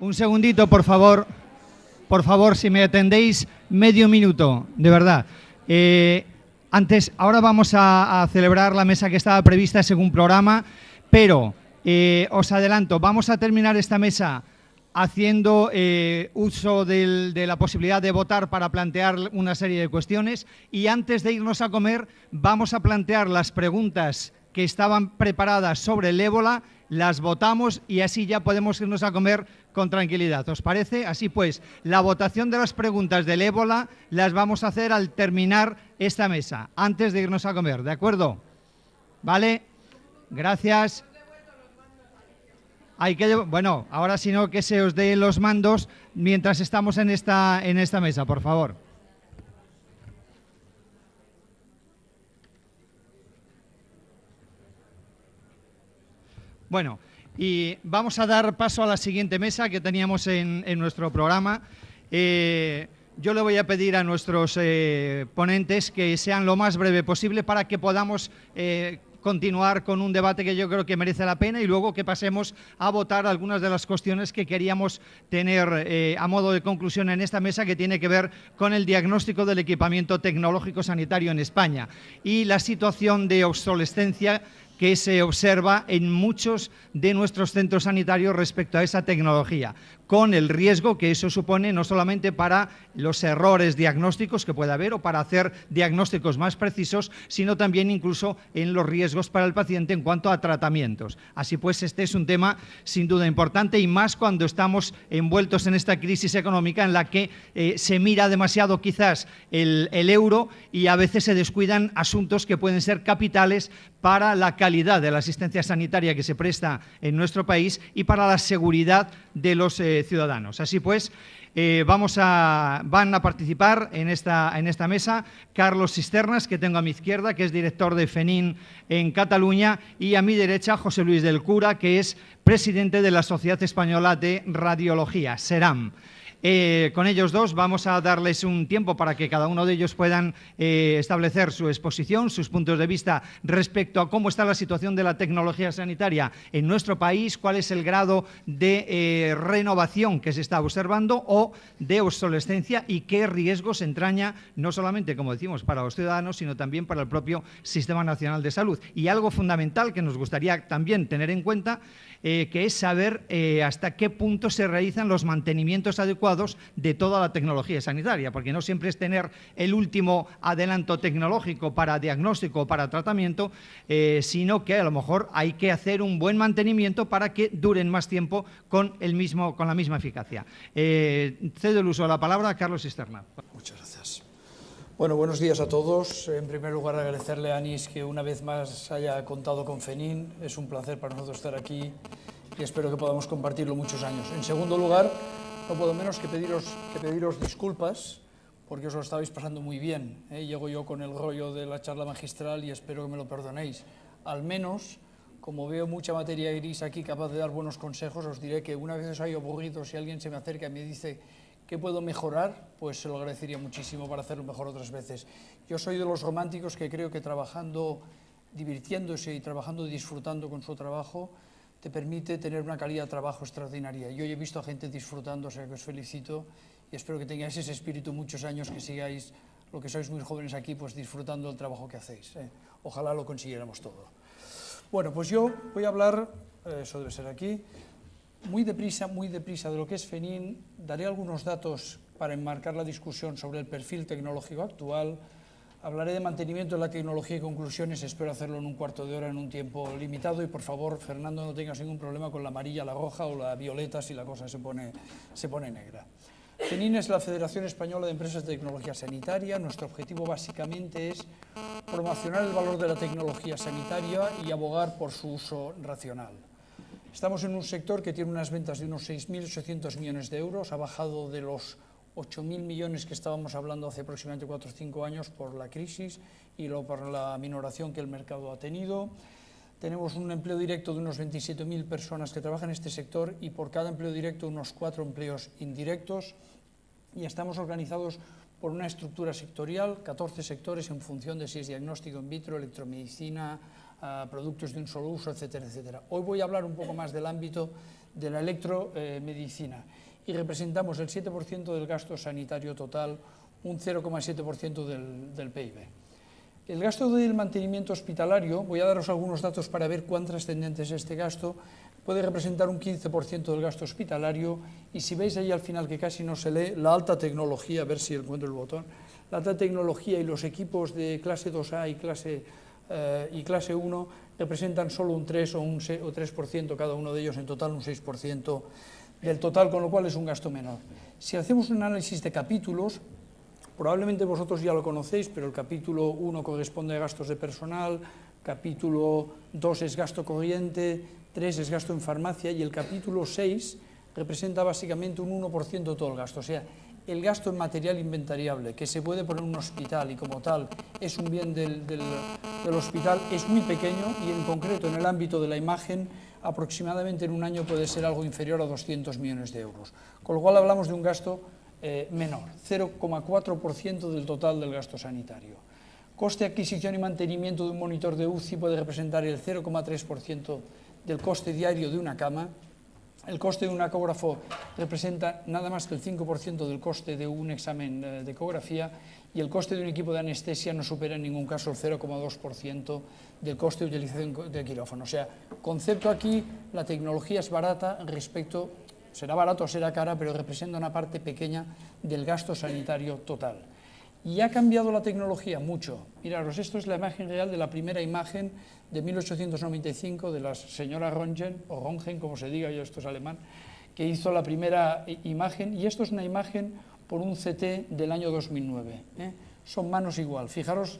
Un segundito, por favor. Por favor, si me atendéis, medio minuto, de verdad. Ahora vamos a celebrar la mesa que estaba prevista según programa, pero os adelanto, vamos a terminar esta mesa haciendo uso de la posibilidad de votar para plantear una serie de cuestiones, y antes de irnos a comer vamos a plantear las preguntas que estaban preparadas sobre el ébola, las votamos y así ya podemos irnos a comer con tranquilidad. ¿Os parece? Así pues, la votación de las preguntas del ébola las vamos a hacer al terminar esta mesa, antes de irnos a comer, ¿de acuerdo? ¿Vale? Gracias. Bueno, ahora si no, que se os dé los mandos mientras estamos en esta mesa, por favor. Bueno, y vamos a dar paso a la siguiente mesa que teníamos en nuestro programa. Yo le voy a pedir a nuestros ponentes que sean lo más breve posible para que podamos continuar con un debate que yo creo que merece la pena y luego que pasemos a votar algunas de las cuestiones que queríamos tener a modo de conclusión en esta mesa, que tiene que ver con el diagnóstico del equipamiento tecnológico sanitario en España y la situación de obsolescencia que se observa en muchos de nuestros centros sanitarios respecto a esa tecnología, con el riesgo que eso supone no solamente para los errores diagnósticos que pueda haber o para hacer diagnósticos más precisos, sino también incluso en los riesgos para el paciente en cuanto a tratamientos. Así pues, este es un tema sin duda importante y más cuando estamos envueltos en esta crisis económica en la que se mira demasiado quizás el euro y a veces se descuidan asuntos que pueden ser capitales para la calidad de la asistencia sanitaria que se presta en nuestro país y para la seguridad de los ciudadanos. Así pues, van a participar en esta mesa Carlos Cisternas, que tengo a mi izquierda, que es director de FENIN en Cataluña, y a mi derecha José Luis del Cura, que es presidente de la Sociedad Española de Radiología, SERAM. Con ellos dos vamos a darles un tiempo para que cada uno de ellos puedan establecer su exposición, sus puntos de vista respecto a cómo está la situación de la tecnología sanitaria en nuestro país, cuál es el grado de renovación que se está observando o de obsolescencia y qué riesgos entraña no solamente, como decimos, para los ciudadanos, sino también para el propio Sistema Nacional de Salud. Y algo fundamental que nos gustaría también tener en cuenta, que es saber hasta qué punto se realizan los mantenimientos adecuados de toda la tecnología sanitaria, porque no siempre es tener el último adelanto tecnológico para diagnóstico o para tratamiento, sino que a lo mejor hay que hacer un buen mantenimiento para que duren más tiempo con la misma eficacia. Cedo el uso de la palabra a Carlos Cisternas. Muchas gracias. Bueno, buenos días a todos. En primer lugar, agradecerle a Anis que una vez más haya contado con FENIN. Es un placer para nosotros estar aquí y espero que podamos compartirlo muchos años. En segundo lugar, no puedo menos que pediros disculpas, porque os lo estabais pasando muy bien. Llego yo con el rollo de la charla magistral y espero que me lo perdonéis. Al menos, como veo mucha materia gris aquí capaz de dar buenos consejos, os diré que una vez os haya aburrido, si alguien se me acerca y me dice ¿qué puedo mejorar? Pues se lo agradecería muchísimo para hacerlo mejor otras veces. Yo soy de los románticos que creo que trabajando, divirtiéndose y trabajando y disfrutando con su trabajo, te permite tener una calidad de trabajo extraordinaria. Yo he visto a gente disfrutando, o sea que os felicito y espero que tengáis ese espíritu muchos años, que sigáis, lo que sois muy jóvenes aquí, pues disfrutando del trabajo que hacéis. Ojalá lo consiguiéramos todo. Bueno, pues yo voy a hablar, eso debe ser aquí, muy deprisa de lo que es FENIN. Daré algunos datos para enmarcar la discusión sobre el perfil tecnológico actual. Hablaré de mantenimiento de la tecnología y conclusiones, espero hacerlo en un cuarto de hora, en un tiempo limitado. Y por favor, Fernando, no tengas ningún problema con la amarilla, la roja o la violeta si la cosa se pone negra. FENIN es la Federación Española de Empresas de Tecnología Sanitaria. Nuestro objetivo básicamente es promocionar el valor de la tecnología sanitaria y abogar por su uso racional. Estamos en un sector que tiene unas ventas de unos 6.800 millones de euros, ha bajado de los 8.000 millones que estábamos hablando hace aproximadamente 4 o 5 años por la crisis y luego por la minoración que el mercado ha tenido. Tenemos un empleo directo de unos 27.000 personas que trabajan en este sector y por cada empleo directo unos 4 empleos indirectos, y estamos organizados por una estructura sectorial, 14 sectores en función de si es diagnóstico in vitro, electromedicina, productos de un solo uso, etcétera, etcétera. Hoy voy a hablar un poco más del ámbito de la electromedicina y representamos el 7% del gasto sanitario total, un 0,7% del PIB. El gasto del mantenimiento hospitalario, voy a daros algunos datos para ver cuán trascendente es este gasto, puede representar un 15% del gasto hospitalario, y si veis ahí al final que casi no se lee, la alta tecnología, a ver si encuentro el botón, la alta tecnología y los equipos de clase 2A y clase 1 representan solo un 3 o 3% cada uno de ellos, en total un 6% del total, con lo cual es un gasto menor. Si hacemos un análisis de capítulos, probablemente vosotros ya lo conocéis, pero el capítulo 1 corresponde a gastos de personal, capítulo 2 es gasto corriente, 3 es gasto en farmacia, y el capítulo 6 representa básicamente un 1% de todo el gasto. O sea, el gasto en material inventariable, que se puede poner en un hospital y como tal es un bien del hospital, es muy pequeño, y en concreto en el ámbito de la imagen aproximadamente en un año puede ser algo inferior a 200 millones de euros. Con lo cual hablamos de un gasto menor, 0,4% del total del gasto sanitario. Coste de adquisición y mantenimiento de un monitor de UCI puede representar el 0,3% del coste diario de una cama. El coste de un ecógrafo representa nada más que el 5% del coste de un examen de ecografía, y el coste de un equipo de anestesia no supera en ningún caso el 0,2% del coste de utilización de quirófano. O sea, concepto aquí, la tecnología es barata respecto, será barato o será cara, pero representa una parte pequeña del gasto sanitario total. Y ha cambiado la tecnología mucho. Miraros, esto es la imagen real de la primera imagen de 1895 de la señora Röntgen, o Röntgen, como se diga, yo esto es alemán, que hizo la primera imagen, y esto es una imagen por un CT del año 2009. Son manos igual. Fijaros,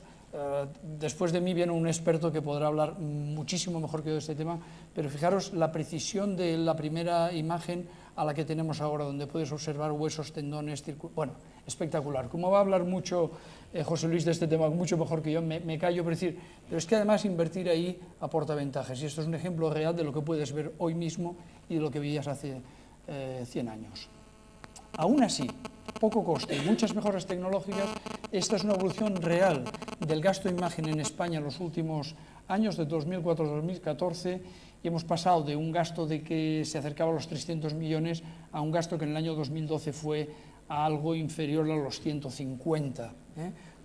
después de mí viene un experto que podrá hablar muchísimo mejor que yo de este tema, pero fijaros la precisión de la primera imagen a la que tenemos ahora, donde puedes observar huesos, tendones, bueno, espectacular. Como va a hablar mucho José Luis de este tema, mucho mejor que yo, me callo, pero es que además invertir ahí aporta ventajas, y esto es un ejemplo real de lo que puedes ver hoy mismo y de lo que veías hace 100 años. Aún así, poco coste y muchas mejoras tecnológicas, esta es una evolución real del gasto de imagen en España en los últimos años, de 2004 a 2014, y hemos pasado de un gasto de que se acercaba a los 300 millones a un gasto que en el año 2012 fue a algo inferior a los 150.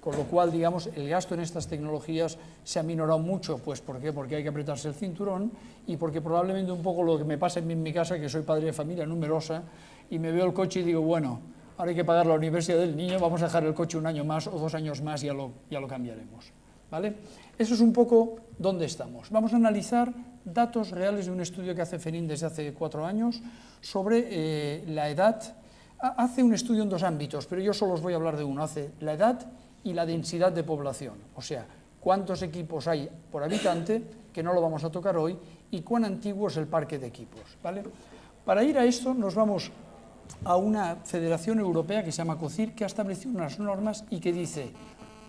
Con lo cual, digamos, el gasto en estas tecnologías se ha minorado mucho. Pues, ¿por qué? Porque hay que apretarse el cinturón, y porque probablemente un poco lo que me pasa en mi casa, que soy padre de familia numerosa, y me veo el coche y digo, bueno, ahora hay que pagar la universidad del niño, vamos a dejar el coche un año más o 2 años más y ya lo cambiaremos. ¿Vale? Eso es un poco dónde estamos. Vamos a analizar datos reales de un estudio que hace FENIN desde hace 4 años sobre la edad. Hace un estudio en 2 ámbitos, pero yo solo os voy a hablar de uno. Hace la edad y la densidad de población, o sea, cuántos equipos hay por habitante, que no lo vamos a tocar hoy, y cuán antiguo es el parque de equipos. ¿Vale? Para ir a esto nos vamos a una federación europea que se llama COCIR, que ha establecido unas normas y que dice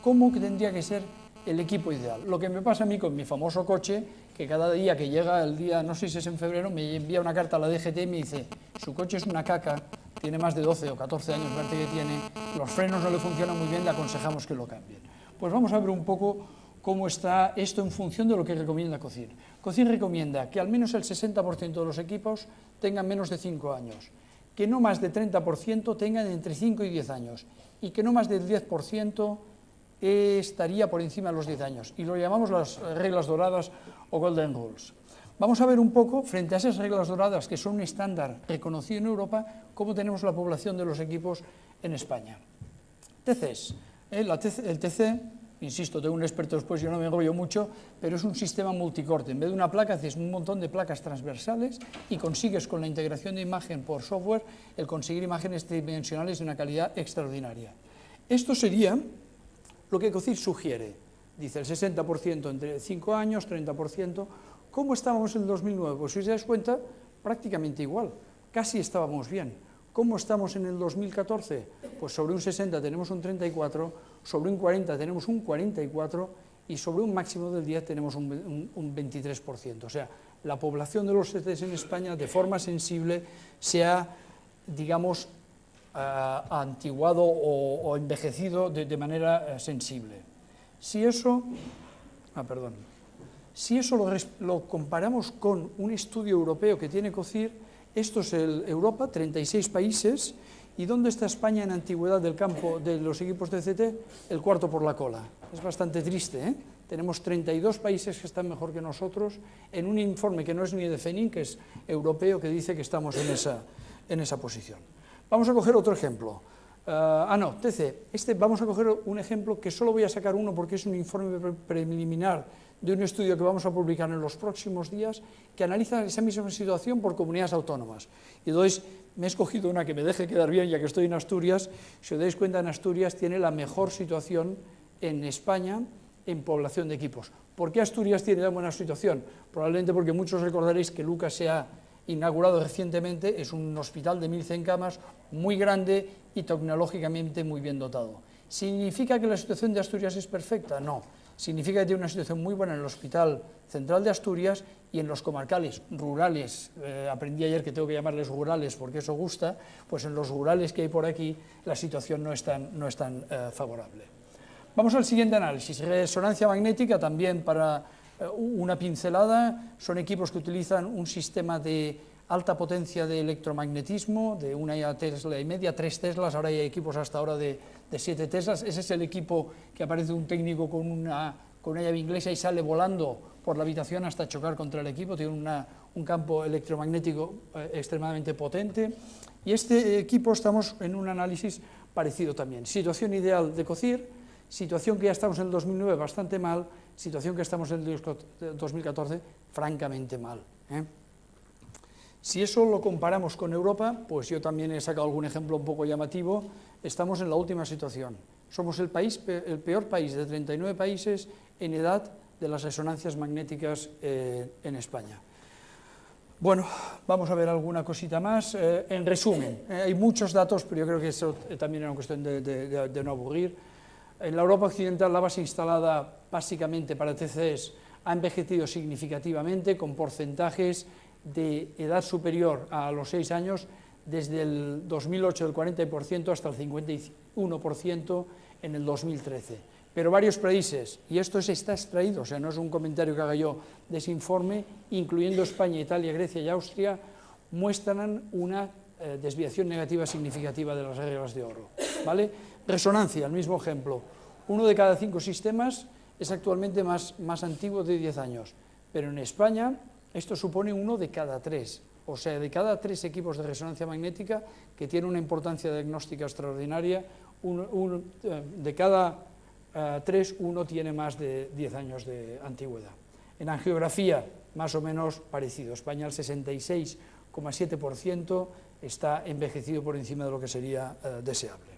cómo tendría que ser el equipo ideal. Lo que me pasa a mí con mi famoso coche, que cada día que llega el día, no sé si es en febrero, me envía una carta a la DGT y me dice, su coche es una caca, tiene más de 12 o 14 años, parece que tiene, los frenos no le funcionan muy bien, le aconsejamos que lo cambien. Pues vamos a ver un poco cómo está esto en función de lo que recomienda COCIR. COCIR recomienda que al menos el 60% de los equipos tengan menos de 5 años, que no más de 30% tengan entre 5 y 10 años, y que no más del 10% estaría por encima de los 10 años, y lo llamamos las reglas doradas o Golden Rules. Vamos a ver un poco, frente a esas reglas doradas, que son un estándar reconocido en Europa, cómo tenemos la población de los equipos en España. TCs. El TC, insisto, tengo un experto después, yo no me enrollo mucho, pero es un sistema multicorte. En vez de una placa, haces un montón de placas transversales y consigues, con la integración de imagen por software, el conseguir imágenes tridimensionales de una calidad extraordinaria. Esto sería lo que COCIR sugiere. Dice el 60% entre 5 años, 30%. ¿Cómo estábamos en el 2009? Pues si os dais cuenta, prácticamente igual, casi estábamos bien. ¿Cómo estamos en el 2014? Pues sobre un 60 tenemos un 34, sobre un 40 tenemos un 44 y sobre un máximo del 10 tenemos un 23%. O sea, la población de los CTs en España de forma sensible se ha, digamos, antiguado o envejecido de manera sensible. Si eso lo comparamos con un estudio europeo que tiene COCIR, Esto es Europa, 36 países. ¿Y dónde está España en antigüedad del campo de los equipos de CT? El cuarto por la cola. Es bastante triste, ¿eh? Tenemos 32 países que están mejor que nosotros en un informe que no es ni de FENIN, que es europeo, que dice que estamos en esa posición. Vamos a coger otro ejemplo. TC. Vamos a coger un ejemplo que solo voy a sacar uno porque es un informe preliminar de un estudio que vamos a publicar en los próximos días que analiza esa misma situación por comunidades autónomas. Y entonces me he escogido una que me deje quedar bien, ya que estoy en Asturias. Si os dais cuenta, en Asturias tiene la mejor situación en España en población de equipos. ¿Por qué Asturias tiene tan buena situación? Probablemente porque muchos recordaréis que Lucas se ha inaugurado recientemente, es un hospital de 1.100 camas, muy grande y tecnológicamente muy bien dotado. ¿Significa que la situación de Asturias es perfecta? No. Significa que tiene una situación muy buena en el Hospital Central de Asturias y en los comarcales rurales. Aprendí ayer que tengo que llamarles rurales porque eso gusta, pues en los rurales que hay por aquí la situación no es tan favorable. Vamos al siguiente análisis. Resonancia magnética, también para una pincelada. Son equipos que utilizan un sistema de alta potencia de electromagnetismo, de 1,5 Tesla, 3 Teslas, ahora hay equipos hasta ahora de 7 Teslas. Ese es el equipo que aparece un técnico con una llave inglesa y sale volando por la habitación hasta chocar contra el equipo. Tiene un campo electromagnético extremadamente potente. Y este equipo estamos en un análisis parecido también. Situación ideal de COCIR, situación que ya estamos en el 2009 bastante mal, situación que estamos en el 2014 francamente mal, ¿eh? Si eso lo comparamos con Europa, pues yo también he sacado algún ejemplo un poco llamativo, estamos en la última situación. Somos el peor país de 39 países en edad de las resonancias magnéticas en España. Bueno, vamos a ver alguna cosita más. En resumen, hay muchos datos, pero yo creo que eso también era una cuestión de no aburrir. En la Europa occidental, la base instalada básicamente para TCEs ha envejecido significativamente, con porcentajes de edad superior a los 6 años, desde el 2008 del 40% hasta el 51% en el 2013. Pero varios países, y esto está extraído, o sea, no es un comentario que haga yo de ese informe, incluyendo España, Italia, Grecia y Austria, muestran una desviación negativa significativa de las reglas de oro, ¿vale? Resonancia, el mismo ejemplo. 1 de cada 5 sistemas es actualmente más antiguo de 10 años, pero en España esto supone 1 de cada 3, o sea, de cada 3 equipos de resonancia magnética, que tiene una importancia diagnóstica extraordinaria, de cada 3, 1 tiene más de 10 años de antigüedad. En angiografía, más o menos parecido. España, el 66,7% está envejecido por encima de lo que sería deseable.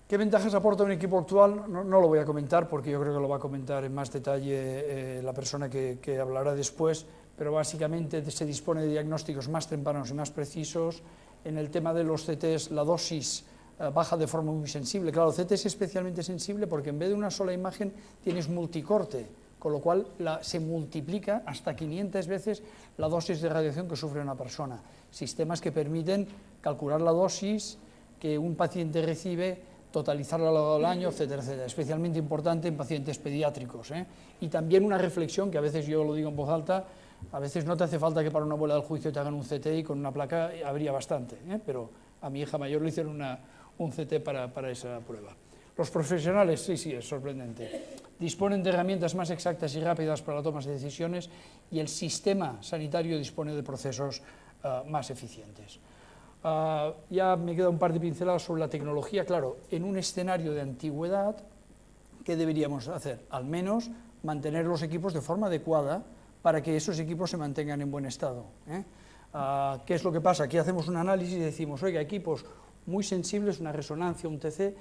¿Qué ventajas aporta un equipo actual? No lo voy a comentar porque yo creo que lo va a comentar en más detalle la persona que hablará después, pero básicamente se dispone de diagnósticos más tempranos y más precisos. En el tema de los CTs, la dosis baja de forma muy sensible. Claro, el CT es especialmente sensible porque en vez de una sola imagen tienes multicorte, con lo cual se multiplica hasta 500 veces la dosis de radiación que sufre una persona. Sistemas que permiten calcular la dosis que un paciente recibe, totalizarla a lo largo del año, etcétera, etcétera. Especialmente importante en pacientes pediátricos, ¿eh? Y también una reflexión, que a veces yo lo digo en voz alta, a veces no te hace falta que para una bola del juicio te hagan un CT y con una placa habría bastante, ¿eh? Pero a mi hija mayor le hicieron un CT para esa prueba. Los profesionales, sí, es sorprendente. Disponen de herramientas más exactas y rápidas para la toma de decisiones y el sistema sanitario dispone de procesos más eficientes. Ya me queda un par de pinceladas sobre la tecnología. Claro, en un escenario de antigüedad, ¿qué deberíamos hacer? Al menos mantener los equipos de forma adecuada para que esos equipos se mantengan en buen estado, ¿eh? ¿Qué es lo que pasa? Aquí hacemos un análisis y decimos, oiga, equipos muy sensibles, una resonancia, un TC,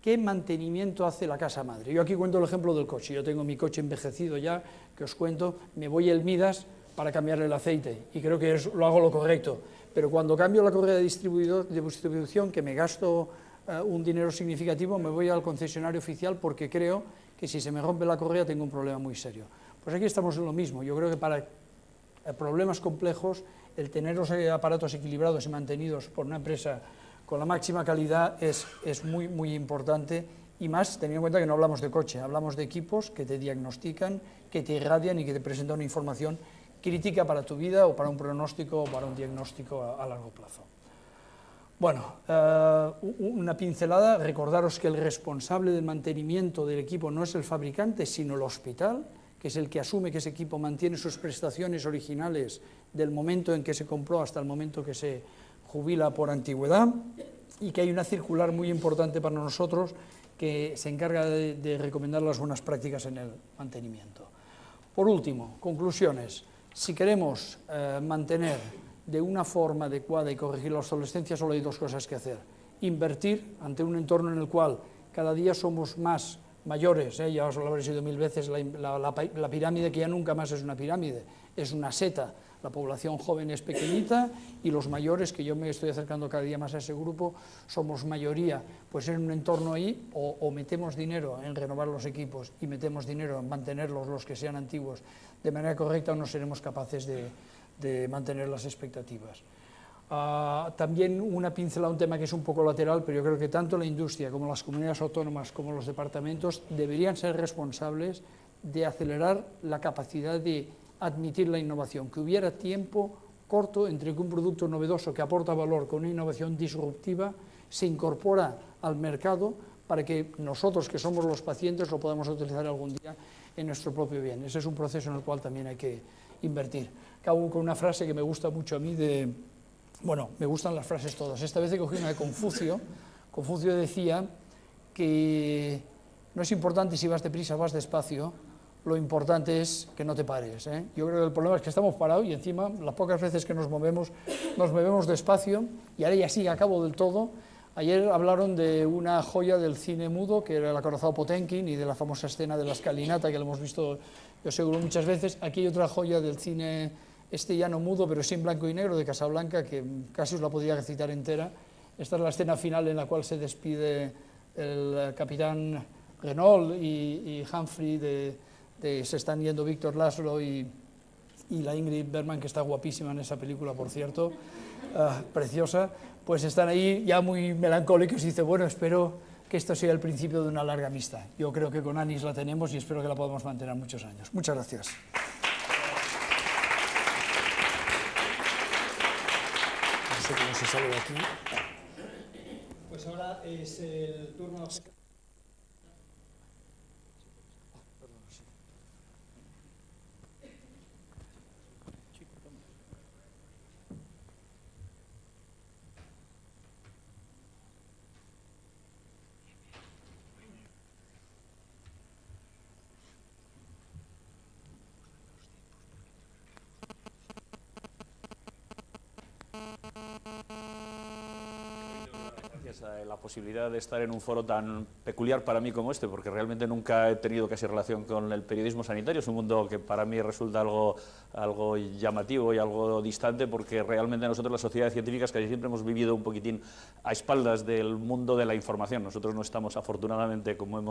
¿qué mantenimiento hace la casa madre? Yo aquí cuento el ejemplo del coche. Yo tengo mi coche envejecido ya, que os cuento, me voy al Midas para cambiarle el aceite y creo que lo hago lo correcto. Pero cuando cambio la correa de distribución, que me gasto un dinero significativo, me voy al concesionario oficial porque creo que si se me rompe la correa tengo un problema muy serio. Pues aquí estamos en lo mismo. Yo creo que para problemas complejos, el tener los aparatos equilibrados y mantenidos por una empresa con la máxima calidad es muy, muy importante, y más teniendo en cuenta que no hablamos de coche, hablamos de equipos que te diagnostican, que te irradian y que te presentan una información crítica para tu vida o para un pronóstico o para un diagnóstico a largo plazo. Bueno, una pincelada, recordaros que el responsable del mantenimiento del equipo no es el fabricante, sino el hospital, que es el que asume que ese equipo mantiene sus prestaciones originales del momento en que se compró hasta el momento que se jubila por antigüedad, y que hay una circular muy importante para nosotros que se encarga de recomendar las buenas prácticas en el mantenimiento. Por último, conclusiones. Si queremos mantener de una forma adecuada y corregir la obsolescencia, solo hay dos cosas que hacer. Invertir ante un entorno en el cual cada día somos más mayores, ya os lo habréis oído mil veces, la pirámide que ya nunca más es una pirámide, es una seta. La población joven es pequeñita y los mayores, que yo me estoy acercando cada día más a ese grupo, somos mayoría. Pues en un entorno ahí o metemos dinero en renovar los equipos y metemos dinero en mantenerlos, los que sean antiguos, de manera correcta, o no seremos capaces de mantener las expectativas. También una pincelada, un tema que es un poco lateral, pero yo creo que tanto la industria como las comunidades autónomas como los departamentos deberían ser responsables de acelerar la capacidad de admitir la innovación, que hubiera tiempo corto entre que un producto novedoso que aporta valor con una innovación disruptiva se incorpora al mercado para que nosotros, que somos los pacientes, lo podamos utilizar algún día en nuestro propio bien. Ese es un proceso en el cual también hay que invertir. Acabo con una frase que me gusta mucho a mí bueno, me gustan las frases todas. Esta vez he cogido una de Confucio. Confucio decía que no es importante si vas deprisa o vas despacio, lo importante es que no te pares. Yo creo que el problema es que estamos parados y encima las pocas veces que nos movemos despacio, y ahora ya sí, acabo del todo. Ayer hablaron de una joya del cine mudo, que era el acorazado Potemkin, y de la famosa escena de la escalinata, que lo hemos visto, yo seguro, muchas veces. Aquí hay otra joya del cine ya no mudo, pero sí en blanco y negro, de Casablanca, que casi os la podría recitar entera. Esta es la escena final en la cual se despide el capitán Renault y Humphrey se están yendo Víctor Laszlo y la Ingrid Bergman, que está guapísima en esa película, por cierto, preciosa, pues están ahí ya muy melancólicos y dice, bueno, espero que esto sea el principio de una larga amistad. Yo creo que con Anis la tenemos y espero que la podamos mantener muchos años. Muchas gracias. No sé cómo se sale de aquí. Pues ahora es el turno... La posibilidad de estar en un foro tan peculiar para mí como este, porque realmente nunca he tenido casi relación con el periodismo sanitario. Es un mundo que para mí resulta algo llamativo y algo distante, porque realmente nosotros, las sociedades científicas, casi siempre hemos vivido un poquitín a espaldas del mundo de la información. Nosotros no estamos, afortunadamente, como he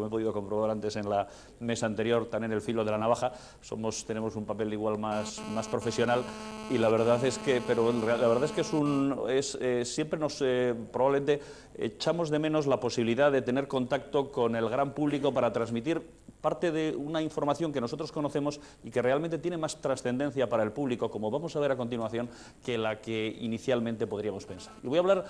podido comprobar antes en la mesa anterior, tan en el filo de la navaja. Tenemos un papel igual más profesional, y la verdad es que, siempre nos probablemente echamos de menos la posibilidad de tener contacto con el gran público para transmitir parte de una información que nosotros conocemos y que realmente tiene más trascendencia para el público, como vamos a ver a continuación, que la que inicialmente podríamos pensar. Y voy a hablar,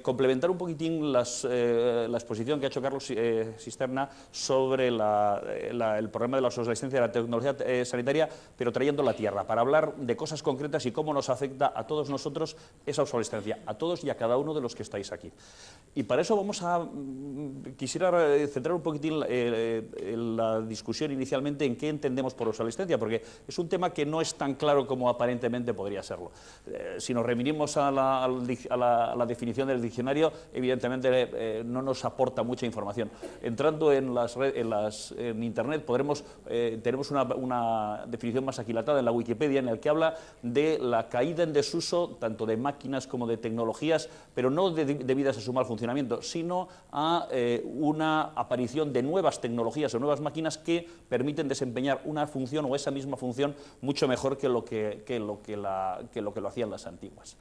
complementar un poquitín la exposición que ha hecho Carlos Cisterna sobre el problema de la obsolescencia de la tecnología sanitaria, pero trayéndola a tierra, para hablar de cosas concretas y cómo nos afecta a todos nosotros esa obsolescencia, a todos y a cada uno de los que estáis aquí. Y para eso quisiera centrar un poquitín la discusión inicialmente en qué entendemos por obsolescencia, porque es un tema que no es tan claro como aparentemente podría serlo. Si nos remitimos a la definición del diccionario, evidentemente no nos aporta mucha información. Entrando en Internet tenemos una definición más aquilatada en la Wikipedia, en la que habla de la caída en desuso tanto de máquinas como de tecnologías, pero no debidas a su mal funcionamiento, sino a una aparición de nuevas tecnologías o nuevas máquinas que permiten desempeñar una función o esa misma función mucho mejor que lo que lo hacían las antiguas.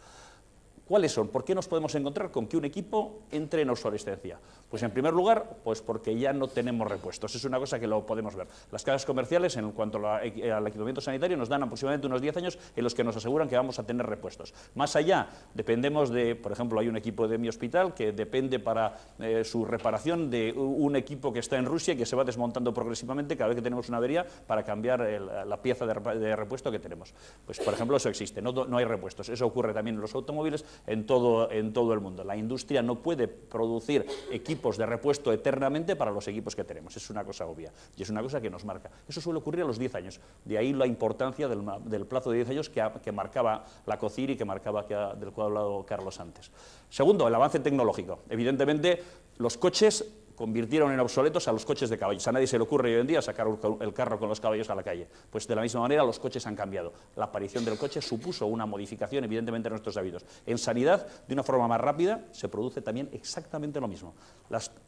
¿Cuáles son? ¿Por qué nos podemos encontrar con que un equipo entre en obsolescencia? Pues en primer lugar, pues porque ya no tenemos repuestos. Es una cosa que lo podemos ver. Las casas comerciales, en cuanto al equipamiento sanitario, nos dan aproximadamente unos 10 años en los que nos aseguran que vamos a tener repuestos. Más allá, dependemos de, por ejemplo, hay un equipo de mi hospital que depende para su reparación de un equipo que está en Rusia y que se va desmontando progresivamente cada vez que tenemos una avería para cambiar la pieza de repuesto que tenemos. Pues, por ejemplo, eso existe, no hay repuestos. Eso ocurre también en los automóviles en todo el mundo. La industria no puede producir equipos de repuesto eternamente para los equipos que tenemos. Es una cosa obvia y es una cosa que nos marca. Eso suele ocurrir a los 10 años. De ahí la importancia del plazo de 10 años que marcaba la COCIR y del cual ha hablado Carlos antes. Segundo, el avance tecnológico. Evidentemente, los coches convirtieron en obsoletos a los coches de caballos. A nadie se le ocurre hoy en día sacar el carro con los caballos a la calle. Pues de la misma manera los coches han cambiado. La aparición del coche supuso una modificación evidentemente en nuestros hábitos. En sanidad, de una forma más rápida, se produce también exactamente lo mismo.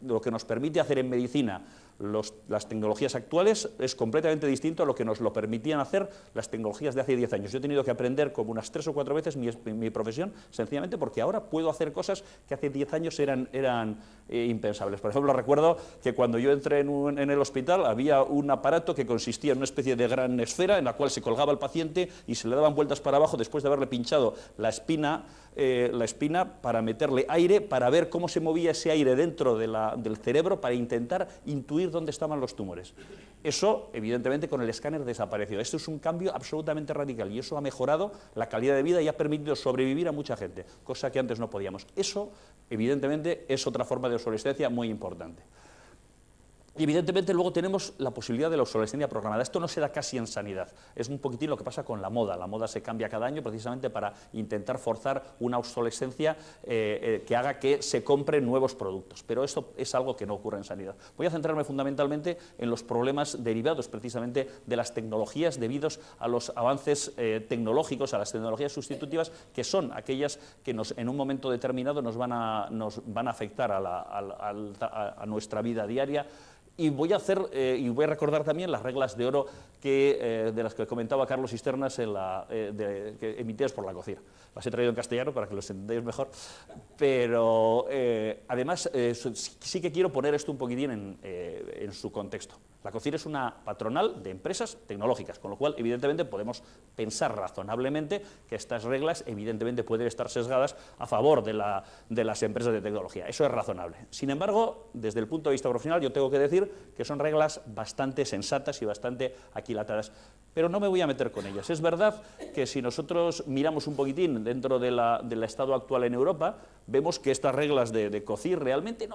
Lo que nos permite hacer en medicina las tecnologías actuales es completamente distinto a lo que nos lo permitían hacer las tecnologías de hace 10 años. Yo he tenido que aprender como unas 3 o 4 veces mi profesión, sencillamente porque ahora puedo hacer cosas que hace 10 años eran impensables. Por ejemplo, recuerdo que cuando yo entré en el hospital había un aparato que consistía en una especie de gran esfera en la cual se colgaba al paciente y se le daban vueltas para abajo después de haberle pinchado la espina para meterle aire, para ver cómo se movía ese aire dentro del cerebro para intentar intuir dónde estaban los tumores. Eso, evidentemente, con el escáner desapareció. Esto es un cambio absolutamente radical y eso ha mejorado la calidad de vida y ha permitido sobrevivir a mucha gente, cosa que antes no podíamos. Eso, evidentemente, es otra forma de obsolescencia muy importante. Y evidentemente luego tenemos la posibilidad de la obsolescencia programada. Esto no se da casi en sanidad. Es un poquitín lo que pasa con la moda. La moda se cambia cada año precisamente para intentar forzar una obsolescencia que haga que se compren nuevos productos. Pero esto es algo que no ocurre en sanidad. Voy a centrarme fundamentalmente en los problemas derivados precisamente de las tecnologías debidos a los avances tecnológicos, a las tecnologías sustitutivas, que son aquellas que en un momento determinado nos van a afectar a nuestra vida diaria. Y voy a recordar también las reglas de oro de las que comentaba Carlos Cisternas emitidas por la COCIR. Las he traído en castellano para que los entendáis mejor, pero además sí que quiero poner esto un poquitín en su contexto. La COCIR es una patronal de empresas tecnológicas, con lo cual evidentemente podemos pensar razonablemente que estas reglas evidentemente pueden estar sesgadas a favor de las empresas de tecnología. Eso es razonable. Sin embargo, desde el punto de vista profesional yo tengo que decir que son reglas bastante sensatas y bastante aquilatadas, pero no me voy a meter con ellas. Es verdad que si nosotros miramos un poquitín dentro del estado actual en Europa, vemos que estas reglas de COCIR realmente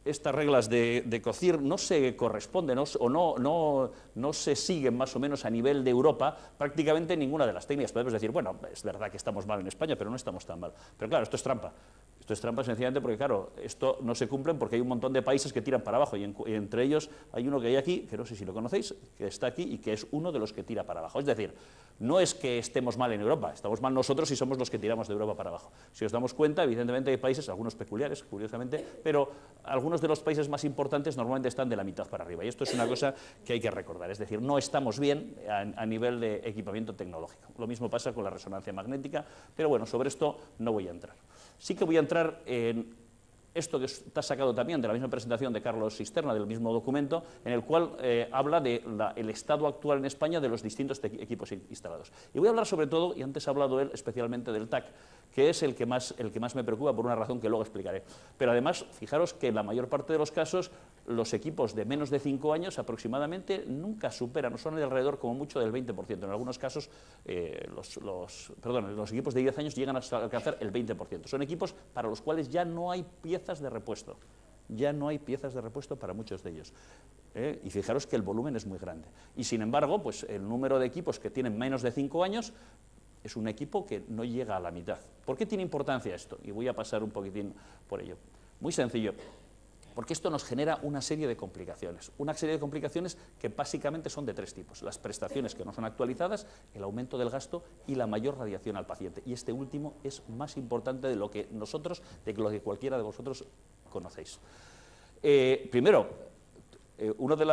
estas reglas de COCIR no se corresponden no se siguen más o menos a nivel de Europa prácticamente ninguna de las técnicas. Podemos decir, bueno, es verdad que estamos mal en España, pero no estamos tan mal. Pero claro, esto es trampa. Esto es trampa sencillamente porque, claro, esto no se cumple porque hay un montón de países que tiran para abajo y entre ellos hay uno que hay aquí, que no sé si lo conocéis, que está aquí y que es uno de los que tira para abajo. Es decir, no es que estemos mal en Europa, estamos mal nosotros y somos los que tiramos de Europa para abajo. Si os damos cuenta, evidentemente hay países, algunos peculiares, curiosamente, pero algunos de los países más importantes normalmente están de la mitad para arriba y esto es una cosa que hay que recordar. Es decir, no estamos bien a nivel de equipamiento tecnológico. Lo mismo pasa con la resonancia magnética, pero bueno, sobre esto no voy a entrar. Sí que voy a entrar en esto que está sacado también de la misma presentación de Carlos Cisterna, del mismo documento, en el cual habla del estado actual en España de los distintos equipos instalados. Y voy a hablar sobre todo, y antes ha hablado él especialmente del TAC, que es el que más me preocupa por una razón que luego explicaré. Pero además, fijaros que en la mayor parte de los casos, los equipos de menos de 5 años aproximadamente nunca superan, son de alrededor como mucho del 20%. En algunos casos, los equipos de 10 años llegan a alcanzar el 20%. Son equipos para los cuales ya no hay piezas de repuesto. Ya no hay piezas de repuesto para muchos de ellos. Y fijaros que el volumen es muy grande. Y sin embargo, pues el número de equipos que tienen menos de 5 años es un equipo que no llega a la mitad. ¿Por qué tiene importancia esto? Y voy a pasar un poquitín por ello. Muy sencillo. Porque esto nos genera una serie de complicaciones. Una serie de complicaciones que básicamente son de 3 tipos. Las prestaciones que no son actualizadas, el aumento del gasto y la mayor radiación al paciente. Y este último es más importante de lo que cualquiera de vosotros conocéis. Primero, Una de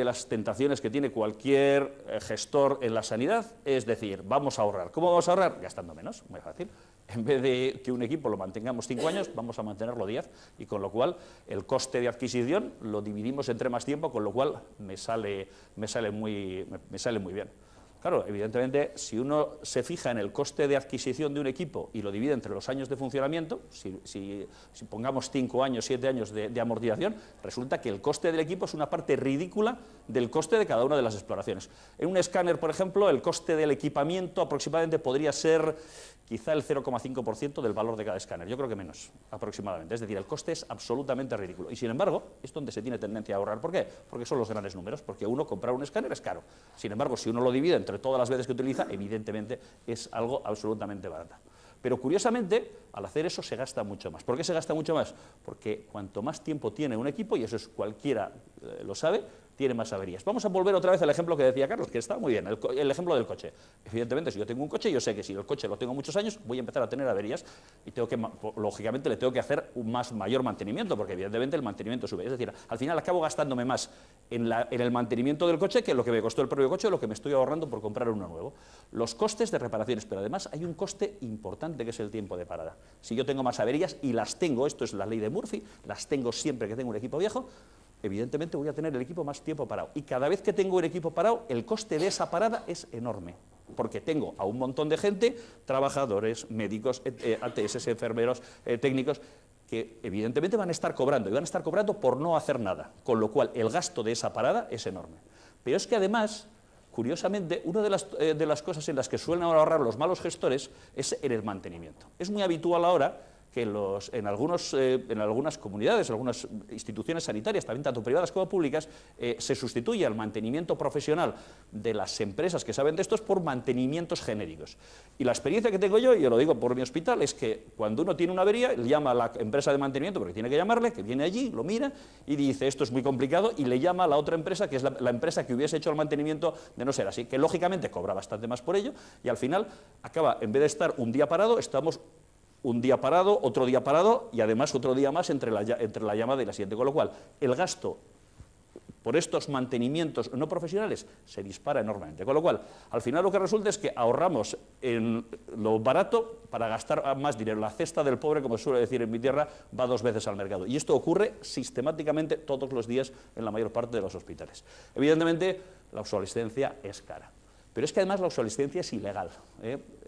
las tentaciones que tiene cualquier gestor en la sanidad es decir, vamos a ahorrar. ¿Cómo vamos a ahorrar? Gastando menos, muy fácil. En vez de que un equipo lo mantengamos 5 años, vamos a mantenerlo 10, y con lo cual el coste de adquisición lo dividimos entre más tiempo, con lo cual me sale muy bien. Claro, evidentemente, si uno se fija en el coste de adquisición de un equipo y lo divide entre los años de funcionamiento, si pongamos 5 años, 7 años de amortización, resulta que el coste del equipo es una parte ridícula del coste de cada una de las exploraciones. En un escáner, por ejemplo, el coste del equipamiento aproximadamente podría ser quizá el 0,5% del valor de cada escáner, yo creo que menos, aproximadamente. Es decir, el coste es absolutamente ridículo. Y sin embargo, es donde se tiene tendencia a ahorrar. ¿Por qué? Porque son los grandes números, porque comprar un escáner es caro. Sin embargo, si uno lo divide entre todas las veces que utiliza, evidentemente es algo absolutamente barato. Pero curiosamente, al hacer eso se gasta mucho más. ¿Por qué se gasta mucho más? Porque cuanto más tiempo tiene un equipo, y eso es cualquiera lo sabe, tiene más averías. Vamos a volver otra vez al ejemplo que decía Carlos, que está muy bien, el ejemplo del coche. Evidentemente, si yo tengo un coche, yo sé que si el coche lo tengo muchos años, voy a empezar a tener averías y lógicamente le tengo que hacer un mayor mantenimiento, porque evidentemente el mantenimiento sube. Es decir, al final acabo gastándome más en el mantenimiento del coche que lo que me costó el propio coche o lo que me estoy ahorrando por comprar uno nuevo. Los costes de reparaciones, pero además hay un coste importante que es el tiempo de parada. Si yo tengo más averías, y las tengo, esto es la ley de Murphy, las tengo siempre que tengo un equipo viejo, evidentemente voy a tener el equipo más tiempo parado. Y cada vez que tengo el equipo parado, el coste de esa parada es enorme, porque tengo a un montón de gente, trabajadores, médicos, ATS, enfermeros, técnicos, que evidentemente van a estar cobrando, y van a estar cobrando por no hacer nada, con lo cual el gasto de esa parada es enorme. Pero es que además, curiosamente, una de las cosas en las que suelen ahorrar los malos gestores es en el mantenimiento. Es muy habitual ahora que en algunas comunidades, algunas instituciones sanitarias, también tanto privadas como públicas, se sustituye el mantenimiento profesional de las empresas que saben de estos por mantenimientos genéricos. Y la experiencia que tengo yo, y lo digo por mi hospital, es que cuando uno tiene una avería, le llama a la empresa de mantenimiento, porque tiene que llamarle, que viene allí, lo mira y dice, esto es muy complicado, y le llama a la otra empresa, que es la empresa que hubiese hecho el mantenimiento de no ser así, que lógicamente cobra bastante más por ello, y al final acaba, en vez de estar un día parado, estamos un día parado, otro día parado, y además otro día más entre la llamada y la siguiente. Con lo cual, el gasto por estos mantenimientos no profesionales se dispara enormemente. Con lo cual, al final lo que resulta es que ahorramos en lo barato para gastar más dinero. La cesta del pobre, como suele decir en mi tierra, va 2 veces al mercado. Y esto ocurre sistemáticamente todos los días en la mayor parte de los hospitales. Evidentemente, la obsolescencia es cara. Pero es que además la obsolescencia es ilegal.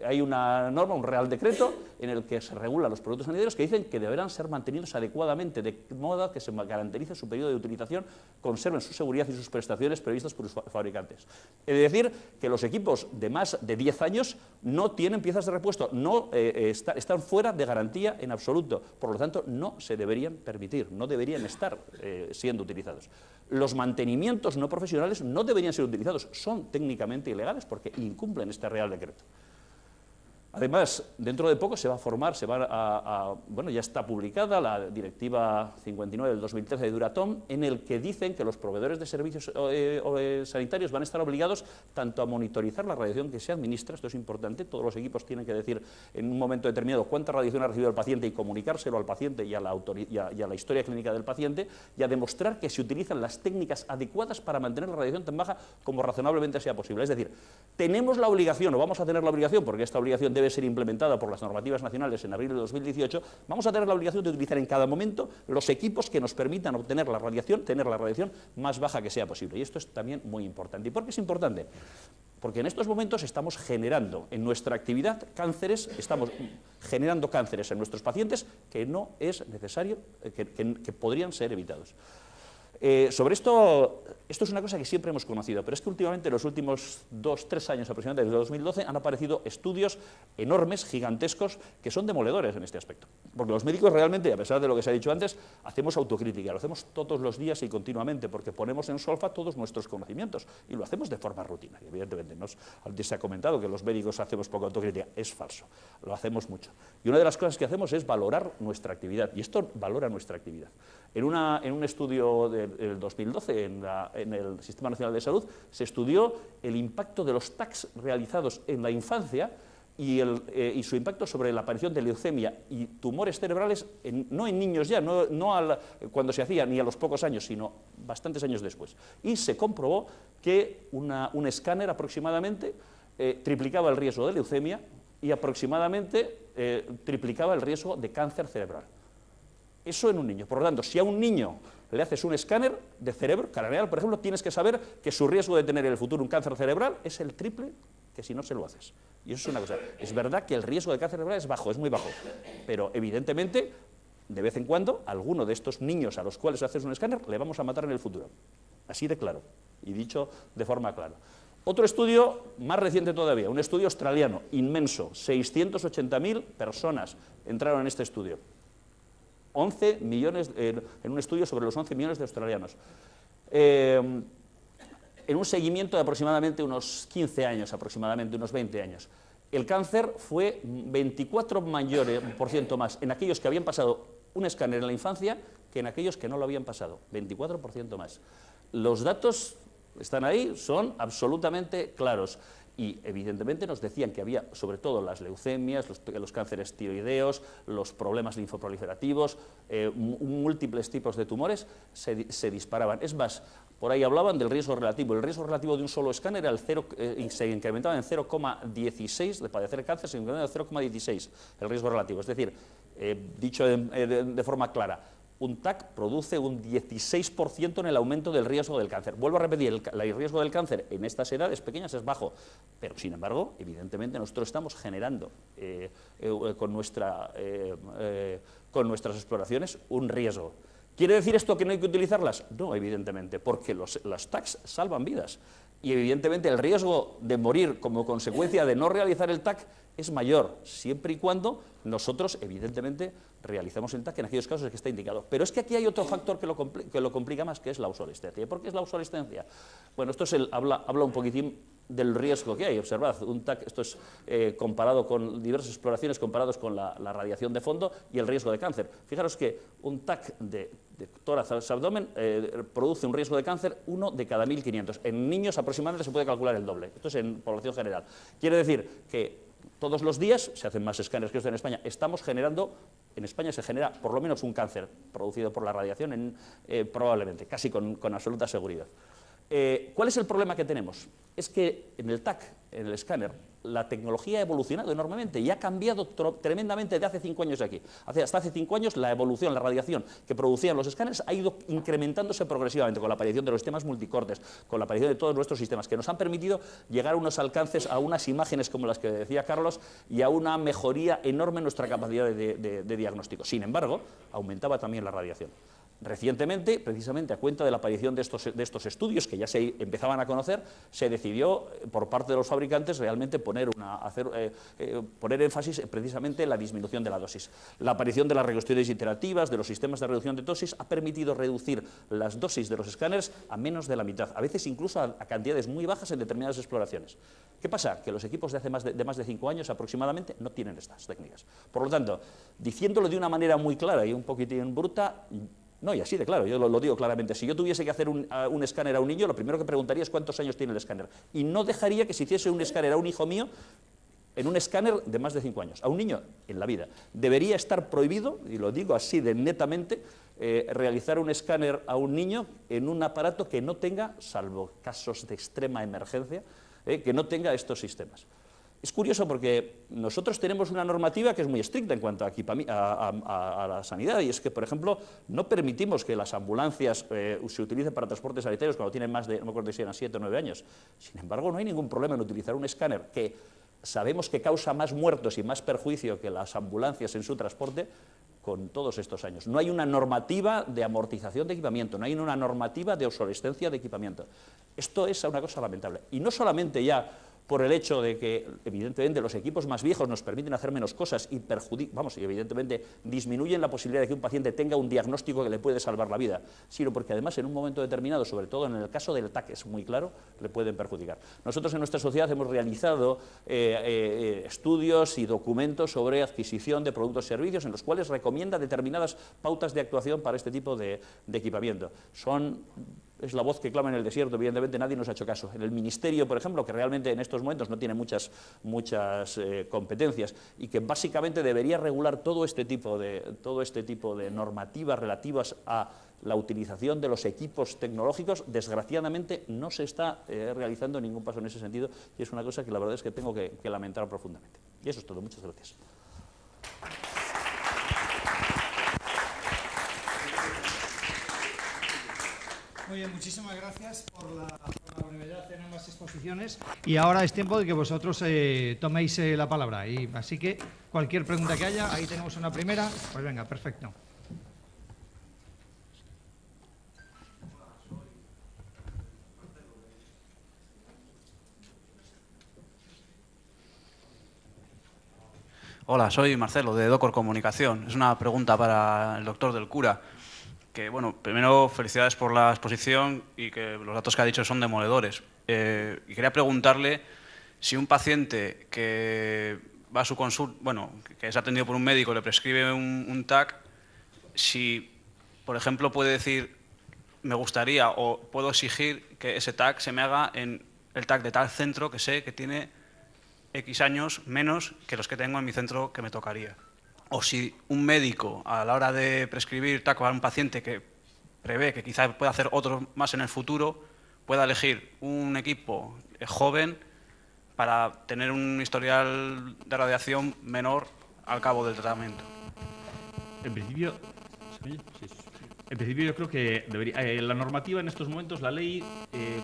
Hay una norma, un real decreto, en el que se regulan los productos sanitarios que dicen que deberán ser mantenidos adecuadamente, de modo que se garantice su periodo de utilización, conserven su seguridad y sus prestaciones previstas por los fabricantes. Es decir, que los equipos de más de 10 años no tienen piezas de repuesto, están fuera de garantía en absoluto. Por lo tanto, no se deberían permitir, no deberían estar siendo utilizados. Los mantenimientos no profesionales no deberían ser utilizados, son técnicamente ilegales porque incumplen este Real Decreto. Además, dentro de poco se va a formar, bueno, ya está publicada la Directiva 59 del 2013 de Euratom, en el que dicen que los proveedores de servicios sanitarios van a estar obligados tanto a monitorizar la radiación que se administra, esto es importante, todos los equipos tienen que decir en un momento determinado cuánta radiación ha recibido el paciente y comunicárselo al paciente y a la historia clínica del paciente, y a demostrar que se utilizan las técnicas adecuadas para mantener la radiación tan baja como razonablemente sea posible. Es decir, tenemos la obligación, o vamos a tener la obligación, porque esta obligación debe ser implementada por las normativas nacionales en abril de 2018, vamos a tener la obligación de utilizar en cada momento los equipos que nos permitan obtener tener la radiación más baja que sea posible. Y esto es también muy importante. ¿Y por qué es importante? Porque en estos momentos estamos generando en nuestra actividad cánceres, estamos generando cánceres en nuestros pacientes que no es necesario, que podrían ser evitados. Sobre esto es una cosa que siempre hemos conocido, pero es que últimamente, en los últimos 2-3 años aproximadamente, desde 2012, han aparecido estudios enormes, gigantescos, que son demoledores en este aspecto. Porque los médicos realmente, a pesar de lo que se ha dicho antes, hacemos autocrítica, lo hacemos todos los días y continuamente, porque ponemos en solfa todos nuestros conocimientos, y lo hacemos de forma rutinaria. Evidentemente, antes se ha comentado que los médicos hacemos poca autocrítica, es falso, lo hacemos mucho. Y una de las cosas que hacemos es valorar nuestra actividad, y esto valora nuestra actividad. En un estudio del 2012 en el Sistema Nacional de Salud se estudió el impacto de los TACs realizados en la infancia y su impacto sobre la aparición de leucemia y tumores cerebrales, no en niños ya, no cuando se hacía ni a los pocos años, sino bastantes años después. Y se comprobó que un escáner aproximadamente triplicaba el riesgo de leucemia y aproximadamente triplicaba el riesgo de cáncer cerebral. Eso en un niño. Por lo tanto, si a un niño le haces un escáner de cerebro craneal, por ejemplo, tienes que saber que su riesgo de tener en el futuro un cáncer cerebral es el triple que si no se lo haces. Y eso es una cosa. Es verdad que el riesgo de cáncer cerebral es bajo, es muy bajo, pero evidentemente, de vez en cuando, a alguno de estos niños a los cuales haces un escáner le vamos a matar en el futuro. Así de claro, y dicho de forma clara. Otro estudio más reciente todavía, un estudio australiano, inmenso, 680.000 personas entraron en este estudio. 11 millones, en un estudio sobre los 11 millones de australianos. En un seguimiento de aproximadamente unos 15 años, aproximadamente unos 20 años. El cáncer fue 24% más en aquellos que habían pasado un escáner en la infancia que en aquellos que no lo habían pasado, 24% más. Los datos están ahí, son absolutamente claros. Y evidentemente nos decían que había sobre todo las leucemias, los cánceres tiroideos, los problemas linfoproliferativos, múltiples tipos de tumores se disparaban. Es más, por ahí hablaban del riesgo relativo. El riesgo relativo de un solo escáner era se incrementaba en 0,16, de padecer cáncer se incrementaba en 0,16 el riesgo relativo. Es decir, dicho de forma clara, un TAC produce un 16% en el aumento del riesgo del cáncer. Vuelvo a repetir, el riesgo del cáncer en estas edades pequeñas es bajo, pero sin embargo, evidentemente nosotros estamos generando con nuestras exploraciones un riesgo. ¿Quiere decir esto que no hay que utilizarlas? No, evidentemente, porque las TACs salvan vidas. Y evidentemente el riesgo de morir como consecuencia de no realizar el TAC es mayor, siempre y cuando nosotros, evidentemente, realizamos el TAC en aquellos casos en que está indicado. Pero es que aquí hay otro factor que lo complica más, que es la obsolescencia. ¿Y por qué es la obsolescencia? Bueno, esto habla un poquitín del riesgo que hay. Observad, un TAC, esto es comparado con diversas exploraciones comparados con la radiación de fondo y el riesgo de cáncer. Fijaros que un TAC de tórax abdomen produce un riesgo de cáncer 1 de cada 1.500. En niños aproximadamente se puede calcular el doble. Esto es en población general. Quiere decir que todos los días, se hacen más escáneres que esto en España, en España se genera por lo menos un cáncer producido por la radiación, probablemente, casi con absoluta seguridad. ¿Cuál es el problema que tenemos? Es que en el TAC, en el escáner, la tecnología ha evolucionado enormemente y ha cambiado tremendamente de hace 5 años de aquí. Hasta hace 5 años la evolución, la radiación que producían los escáneres ha ido incrementándose progresivamente con la aparición de los sistemas multicortes, con la aparición de todos nuestros sistemas, que nos han permitido llegar a unos alcances, a unas imágenes como las que decía Carlos y a una mejoría enorme en nuestra capacidad de diagnóstico. Sin embargo, aumentaba también la radiación. Recientemente, precisamente a cuenta de la aparición de estos estudios que ya se empezaban a conocer, se decidió por parte de los fabricantes realmente poner énfasis precisamente en la disminución de la dosis. La aparición de las recuestiones iterativas, de los sistemas de reducción de dosis, ha permitido reducir las dosis de los escáneres a menos de la mitad, a veces incluso a cantidades muy bajas en determinadas exploraciones. ¿Qué pasa? Que los equipos de hace más de 5 años aproximadamente no tienen estas técnicas. Por lo tanto, diciéndolo de una manera muy clara y un poquitín bruta, no, y así de claro, yo lo digo claramente. Si yo tuviese que hacer un escáner a un niño, lo primero que preguntaría es cuántos años tiene el escáner. Y no dejaría que se hiciese un escáner a un hijo mío en un escáner de más de 5 años. A un niño, en la vida. Debería estar prohibido, y lo digo así de netamente, realizar un escáner a un niño en un aparato que no tenga, salvo casos de extrema emergencia, que no tenga estos sistemas. Es curioso porque nosotros tenemos una normativa que es muy estricta en cuanto a la sanidad, y es que, por ejemplo, no permitimos que las ambulancias se utilicen para transportes sanitarios cuando tienen más de, no me acuerdo si eran 7 o 9 años. Sin embargo, no hay ningún problema en utilizar un escáner que sabemos que causa más muertos y más perjuicio que las ambulancias en su transporte con todos estos años. No hay una normativa de amortización de equipamiento, no hay una normativa de obsolescencia de equipamiento. Esto es una cosa lamentable. Y no solamente ya por el hecho de que, evidentemente, los equipos más viejos nos permiten hacer menos cosas y evidentemente disminuyen la posibilidad de que un paciente tenga un diagnóstico que le puede salvar la vida, sino porque además en un momento determinado, sobre todo en el caso del TAC, es muy claro, le pueden perjudicar. Nosotros en nuestra sociedad hemos realizado estudios y documentos sobre adquisición de productos y servicios en los cuales recomienda determinadas pautas de actuación para este tipo de equipamiento. Son es la voz que clama en el desierto, evidentemente nadie nos ha hecho caso. En el Ministerio, por ejemplo, que realmente en estos momentos no tiene muchas competencias y que básicamente debería regular todo este tipo de normativas relativas a la utilización de los equipos tecnológicos, desgraciadamente no se está realizando ningún paso en ese sentido y es una cosa que la verdad es que tengo que lamentar profundamente. Y eso es todo, muchas gracias. Muy bien, muchísimas gracias por la brevedad en ambas exposiciones y ahora es tiempo de que vosotros toméis la palabra. Así que cualquier pregunta que haya, ahí tenemos una primera, pues venga, perfecto. Hola, soy Marcelo, de Docor Comunicación. Es una pregunta para el doctor Del Cura. Que, bueno, primero, felicidades por la exposición y que los datos que ha dicho son demoledores. Y quería preguntarle si un paciente que va a su consulta, bueno, que es atendido por un médico, le prescribe un TAC, si, por ejemplo, puede decir, me gustaría o puedo exigir que ese TAC se me haga en el TAC de tal centro que sé que tiene X años menos que los que tengo en mi centro que me tocaría. O si un médico, a la hora de prescribir TAC a un paciente que prevé que quizá pueda hacer otro más en el futuro, pueda elegir un equipo joven para tener un historial de radiación menor al cabo del tratamiento. En principio, en principio yo creo que debería, la normativa en estos momentos, la ley,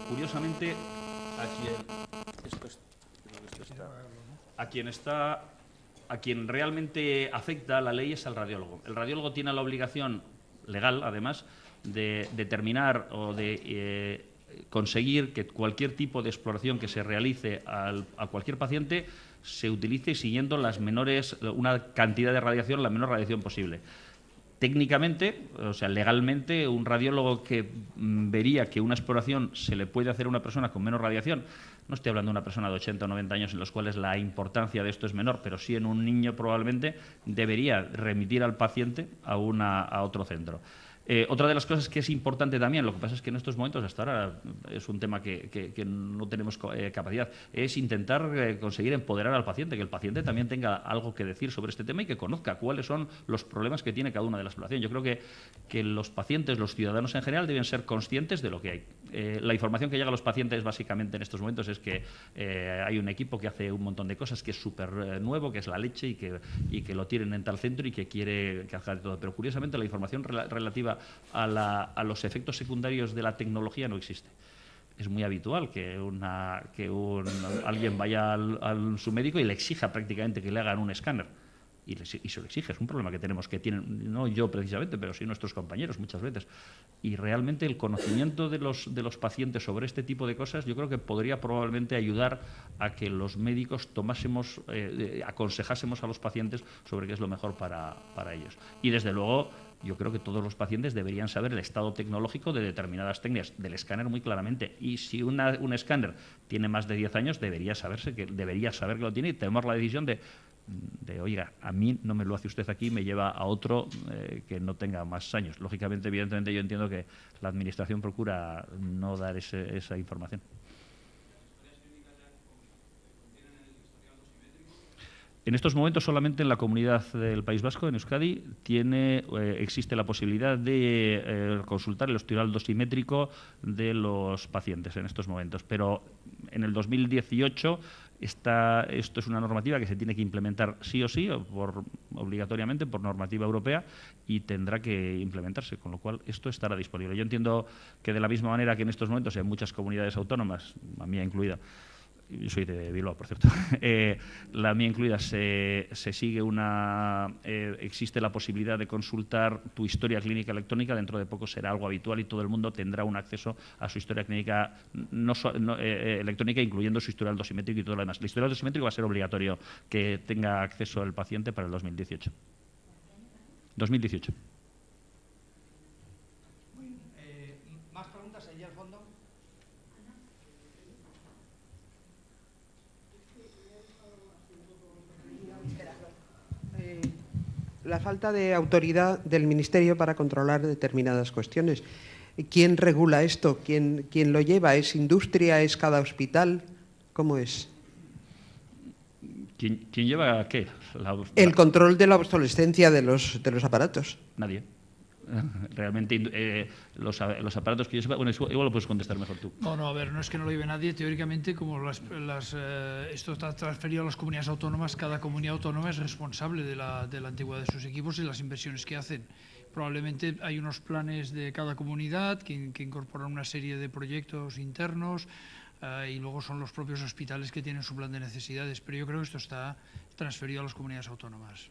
curiosamente, a quien realmente afecta la ley es al radiólogo. El radiólogo tiene la obligación legal, además, de determinar o de conseguir que cualquier tipo de exploración que se realice a cualquier paciente se utilice siguiendo una cantidad de radiación, la menor radiación posible. Técnicamente, o sea, legalmente, un radiólogo que vería que una exploración se le puede hacer a una persona con menos radiación, no estoy hablando de una persona de 80 o 90 años en los cuales la importancia de esto es menor, pero sí en un niño probablemente debería remitir al paciente a otro centro. Otra de las cosas que es importante también, lo que pasa es que en estos momentos, hasta ahora es un tema que no tenemos capacidad, es intentar conseguir empoderar al paciente, que el paciente también tenga algo que decir sobre este tema y que conozca cuáles son los problemas que tiene cada una de las exploraciones. Yo creo que los pacientes, los ciudadanos en general, deben ser conscientes de lo que hay. La información que llega a los pacientes básicamente en estos momentos es que hay un equipo que hace un montón de cosas, que es súper nuevo, que es la leche y que lo tienen en tal centro y que quiere que haga de todo. Pero curiosamente la información relativa a los efectos secundarios de la tecnología no existe. Es muy habitual que alguien vaya a su médico y le exija prácticamente que le hagan un escáner. Y se lo exige, es un problema que tenemos, que tienen, no yo precisamente, pero sí nuestros compañeros muchas veces. Y realmente el conocimiento de los pacientes sobre este tipo de cosas yo creo que podría probablemente ayudar a que los médicos aconsejásemos a los pacientes sobre qué es lo mejor para ellos. Y desde luego yo creo que todos los pacientes deberían saber el estado tecnológico de determinadas técnicas, del escáner muy claramente. Y si un escáner tiene más de 10 años, debería saber que lo tiene y tomar la decisión de oiga, a mí no me lo hace usted aquí, me lleva a otro que no tenga más años. Lógicamente, evidentemente, yo entiendo que la Administración procura no dar esa información. En estos momentos solamente en la comunidad del País Vasco, en Euskadi, existe la posibilidad de consultar el historial dosimétrico de los pacientes en estos momentos. Pero en el 2018 esto es una normativa que se tiene que implementar sí o sí, obligatoriamente por normativa europea, y tendrá que implementarse, con lo cual esto estará disponible. Yo entiendo que de la misma manera que en estos momentos en muchas comunidades autónomas, la mía incluida, yo soy de Bilbao, por cierto, la mía incluida, existe la posibilidad de consultar tu historia clínica electrónica. Dentro de poco será algo habitual y todo el mundo tendrá un acceso a su historia clínica electrónica, incluyendo su historial dosimétrico y todo lo demás. El historial dosimétrico va a ser obligatorio que tenga acceso el paciente para el 2018. 2018. ¿Más preguntas allí al fondo? La falta de autoridad del Ministerio para controlar determinadas cuestiones. ¿Quién regula esto? ¿Quién lo lleva? ¿Es industria? ¿Es cada hospital? ¿Cómo es? ¿Quién lleva qué? El control de la obsolescencia de los aparatos. Nadie. Realmente los aparatos que yo sepa... Bueno, igual lo puedes contestar mejor tú. No, a ver, no es que no lo lleve nadie. Teóricamente, como esto está transferido a las comunidades autónomas, cada comunidad autónoma es responsable de la antigüedad de sus equipos y las inversiones que hacen. Probablemente hay unos planes de cada comunidad que incorporan una serie de proyectos internos y luego son los propios hospitales que tienen su plan de necesidades. Pero yo creo que esto está transferido a las comunidades autónomas.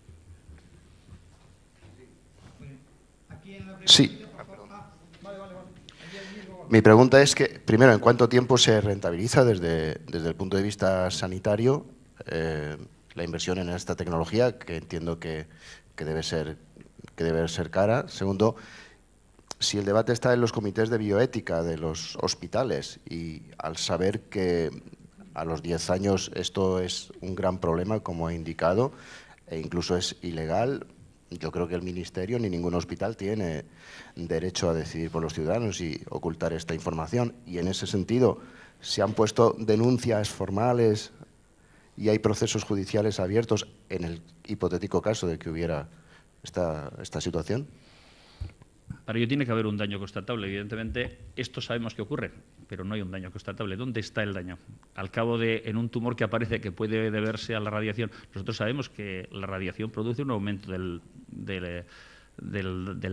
Sí. Mi pregunta es que, primero, ¿en cuánto tiempo se rentabiliza desde el punto de vista sanitario la inversión en esta tecnología, que entiendo que debe ser cara? Segundo, si el debate está en los comités de bioética de los hospitales y al saber que a los 10 años esto es un gran problema, como ha indicado, e incluso es ilegal, yo creo que el Ministerio ni ningún hospital tiene derecho a decidir por los ciudadanos y ocultar esta información. Y en ese sentido, ¿se han puesto denuncias formales y hay procesos judiciales abiertos en el hipotético caso de que hubiera esta situación? Para ello tiene que haber un daño constatable. Evidentemente, esto sabemos que ocurre, pero no hay un daño constatable. ¿Dónde está el daño? Al cabo en un tumor que aparece que puede deberse a la radiación, nosotros sabemos que la radiación produce un aumento del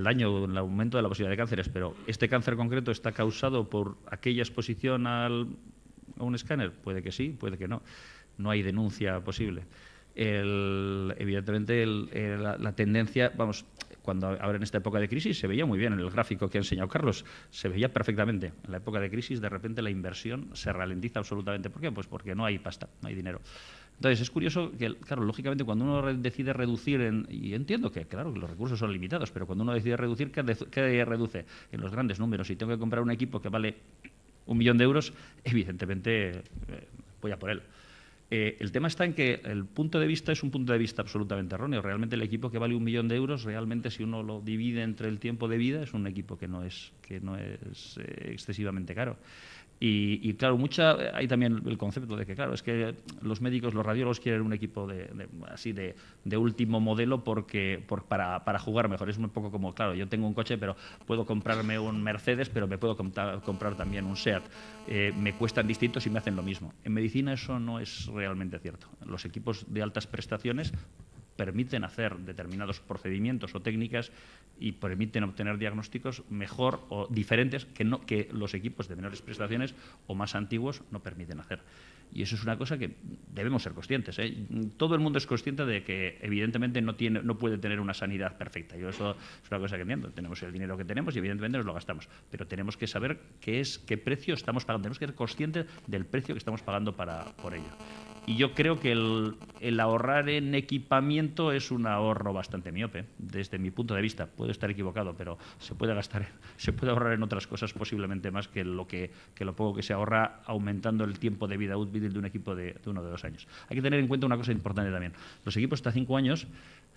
daño, un aumento de la posibilidad de cánceres, pero ¿este cáncer concreto está causado por aquella exposición a un escáner? Puede que sí, puede que no. No hay denuncia posible. Evidentemente, la tendencia, vamos, cuando ahora en esta época de crisis se veía muy bien en el gráfico que ha enseñado Carlos, se veía perfectamente. En la época de crisis, de repente, la inversión se ralentiza absolutamente. ¿Por qué? Pues porque no hay pasta, no hay dinero. Entonces, es curioso que, claro, lógicamente, cuando uno decide reducir, y entiendo que, claro, que los recursos son limitados, pero cuando uno decide reducir, ¿qué reduce? En los grandes números. Si tengo que comprar un equipo que vale 1 millón de euros, evidentemente voy a por él. El tema está en que el punto de vista es un punto de vista absolutamente erróneo. Realmente el equipo que vale 1 millón de euros, realmente si uno lo divide entre el tiempo de vida, es un equipo que no es excesivamente caro. Y claro, hay también el concepto de que, claro, es que los médicos, los radiólogos quieren un equipo de último modelo para jugar mejor. Es un poco como, claro, yo tengo un coche, pero puedo comprarme un Mercedes, pero me puedo comprar también un SEAT. Me cuestan distintos y me hacen lo mismo. En medicina eso no es realmente cierto. Los equipos de altas prestaciones permiten hacer determinados procedimientos o técnicas y permiten obtener diagnósticos mejor o diferentes que los equipos de menores prestaciones o más antiguos no permiten hacer. Y eso es una cosa que debemos ser conscientes, ¿eh? Todo el mundo es consciente de que evidentemente no puede tener una sanidad perfecta. Yo eso es una cosa que entiendo. Tenemos el dinero que tenemos y evidentemente nos lo gastamos. Pero tenemos que saber qué precio estamos pagando. Tenemos que ser conscientes del precio que estamos pagando por ello. Y yo creo que el ahorrar en equipamiento es un ahorro bastante miope, desde mi punto de vista. Puedo estar equivocado, pero se puede ahorrar en otras cosas posiblemente más que lo poco que se ahorra aumentando el tiempo de vida útil de un equipo de 1 o 2 años. Hay que tener en cuenta una cosa importante también. Los equipos hasta 5 años,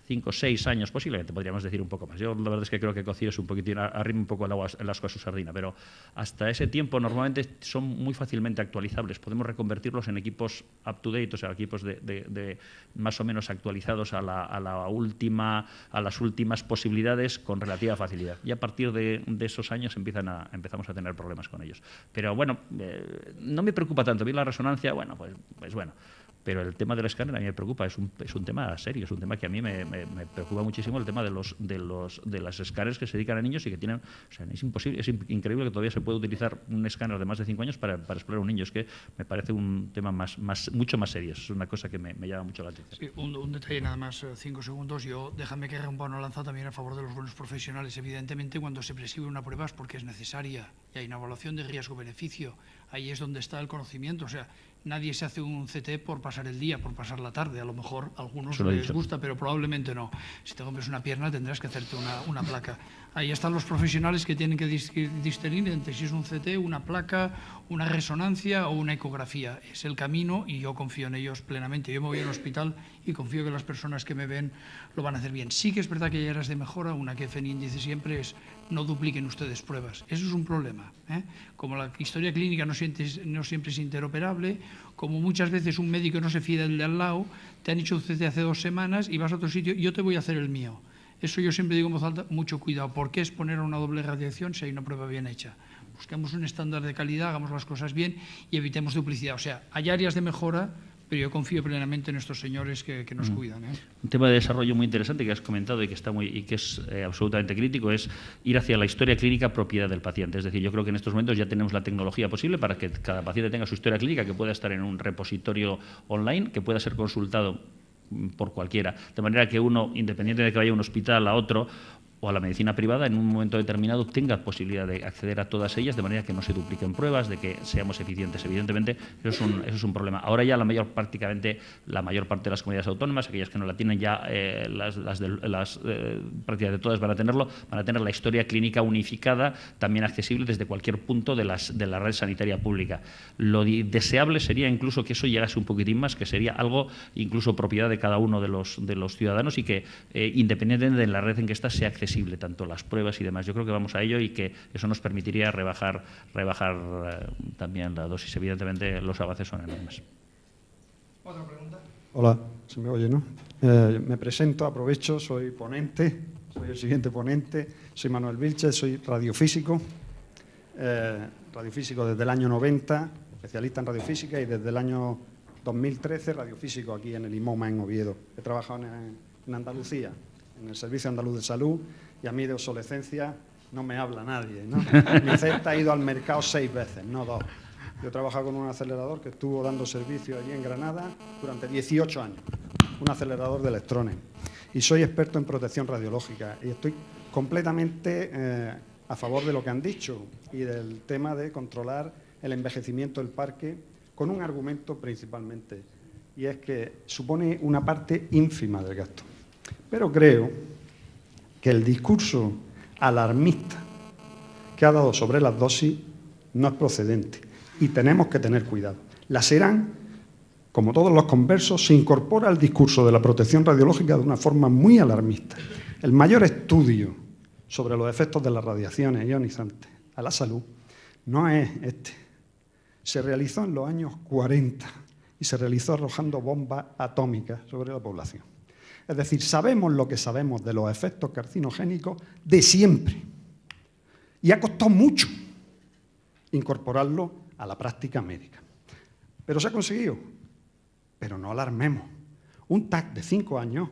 5 o 6 años posiblemente, podríamos decir un poco más. Yo la verdad es que creo que Cocido es un poquitín, arrima un poco el asco a su sardina, pero hasta ese tiempo normalmente son muy fácilmente actualizables. Podemos reconvertirlos en equipos up-to-date, o sea, equipos de más o menos actualizados a las últimas posibilidades con relativa facilidad. Y a partir de esos años empezamos a tener problemas con ellos. Pero bueno, no me preocupa tanto. Vi la resonancia, bueno, pues bueno. Pero el tema del escáner a mí me preocupa, es un tema serio, es un tema que a mí me preocupa muchísimo, el tema de las escáneres que se dedican a niños y que tienen, o sea, es imposible, es increíble que todavía se pueda utilizar un escáner de más de 5 años para explorar a un niño. Es que me parece un tema mucho más serio, es una cosa que me llama mucho la atención. Sí, un detalle nada más, 5 segundos. Déjame que rompa una lanza también a favor de los buenos profesionales. Evidentemente, cuando se prescribe una prueba es porque es necesaria y hay una evaluación de riesgo-beneficio. Ahí es donde está el conocimiento, o sea, nadie se hace un CT por pasar el día, por pasar la tarde. A lo mejor a algunos les gusta, pero probablemente no. Si te rompes una pierna tendrás que hacerte una placa. Ahí están los profesionales que tienen que discernir entre si es un CT, una placa, una resonancia o una ecografía. Es el camino y yo confío en ellos plenamente. Yo me voy al hospital y confío que las personas que me ven lo van a hacer bien. Sí que es verdad que hay áreas de mejora. Una que FENIN dice siempre es: no dupliquen ustedes pruebas. Eso es un problema, ¿eh? Como la historia clínica no siempre es interoperable, como muchas veces un médico no se fía del de al lado, te han hecho un CT hace 2 semanas y vas a otro sitio y yo te voy a hacer el mío. Eso yo siempre digo en voz alta: mucho cuidado. ¿Por qué exponer a una doble radiación si hay una prueba bien hecha? Busquemos un estándar de calidad, hagamos las cosas bien y evitemos duplicidad. O sea, hay áreas de mejora, pero yo confío plenamente en estos señores que nos cuidan, ¿eh? Un tema de desarrollo muy interesante que has comentado y que es absolutamente crítico es ir hacia la historia clínica propiedad del paciente. Es decir, yo creo que en estos momentos ya tenemos la tecnología posible para que cada paciente tenga su historia clínica, que pueda estar en un repositorio online, que pueda ser consultado por cualquiera, de manera que uno, independiente de que vaya a un hospital, a otro o a la medicina privada, en un momento determinado tenga posibilidad de acceder a todas ellas, de manera que no se dupliquen pruebas, de que seamos eficientes. Evidentemente, eso es un problema. Ahora ya prácticamente la mayor parte de las comunidades autónomas, aquellas que no la tienen ya, prácticamente todas van a tener la historia clínica unificada, también accesible desde cualquier punto de la red sanitaria pública. Lo deseable sería incluso que eso llegase un poquitín más, que sería algo incluso propiedad de cada uno de los ciudadanos y que, independientemente de la red en que está, sea accesible tanto las pruebas y demás. Yo creo que vamos a ello y que eso nos permitiría rebajar también la dosis. Evidentemente, los avances son enormes. ¿Otra pregunta? Hola, se me oye, ¿no? Me presento, aprovecho, soy ponente, soy el siguiente ponente, soy Manuel Vilches, soy radiofísico, desde el año 90, especialista en radiofísica, y desde el año 2013 radiofísico aquí en el IMOMA en Oviedo. He trabajado en Andalucía, en el Servicio Andaluz de Salud, y a mí de obsolescencia no me habla nadie, ¿no? Mi CETA ha ido al mercado 6 veces, no 2. Yo he trabajado con un acelerador que estuvo dando servicio allí en Granada durante 18 años, un acelerador de electrones. Y soy experto en protección radiológica y estoy completamente a favor de lo que han dicho y del tema de controlar el envejecimiento del parque, con un argumento principalmente, y es que supone una parte ínfima del gasto. Pero creo que el discurso alarmista que ha dado sobre las dosis no es procedente y tenemos que tener cuidado. La SERAN, como todos los conversos, se incorpora al discurso de la protección radiológica de una forma muy alarmista. El mayor estudio sobre los efectos de las radiaciones ionizantes a la salud no es este. Se realizó en los años 40 y se realizó arrojando bombas atómicas sobre la población. Es decir, sabemos lo que sabemos de los efectos carcinogénicos de siempre. Y ha costado mucho incorporarlo a la práctica médica. Pero se ha conseguido. Pero no alarmemos. Un TAC de 5 años,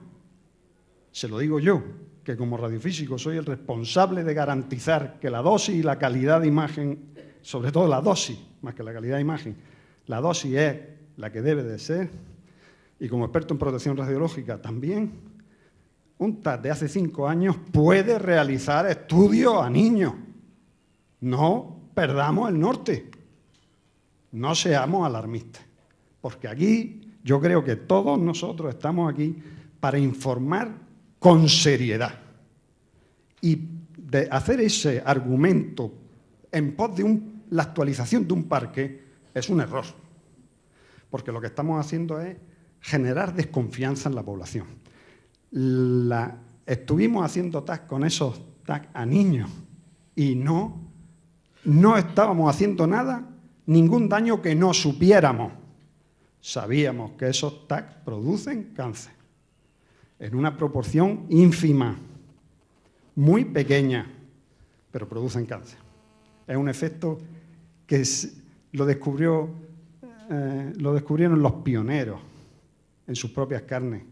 se lo digo yo, que como radiofísico soy el responsable de garantizar que la dosis y la calidad de imagen, sobre todo la dosis, más que la calidad de imagen, la dosis es la que debe de ser. Y como experto en protección radiológica también, un TAC de hace 5 años puede realizar estudios a niños. No perdamos el norte, no seamos alarmistas, porque aquí yo creo que todos nosotros estamos aquí para informar con seriedad. Y de hacer ese argumento en pos de la actualización de un parque es un error, porque lo que estamos haciendo es generar desconfianza en la población. Estuvimos haciendo TAC con esos TAC a niños y no estábamos haciendo nada, ningún daño que no supiéramos. Sabíamos que esos TAC producen cáncer en una proporción ínfima, muy pequeña, pero producen cáncer. Es un efecto que lo descubrieron los pioneros en sus propias carnes,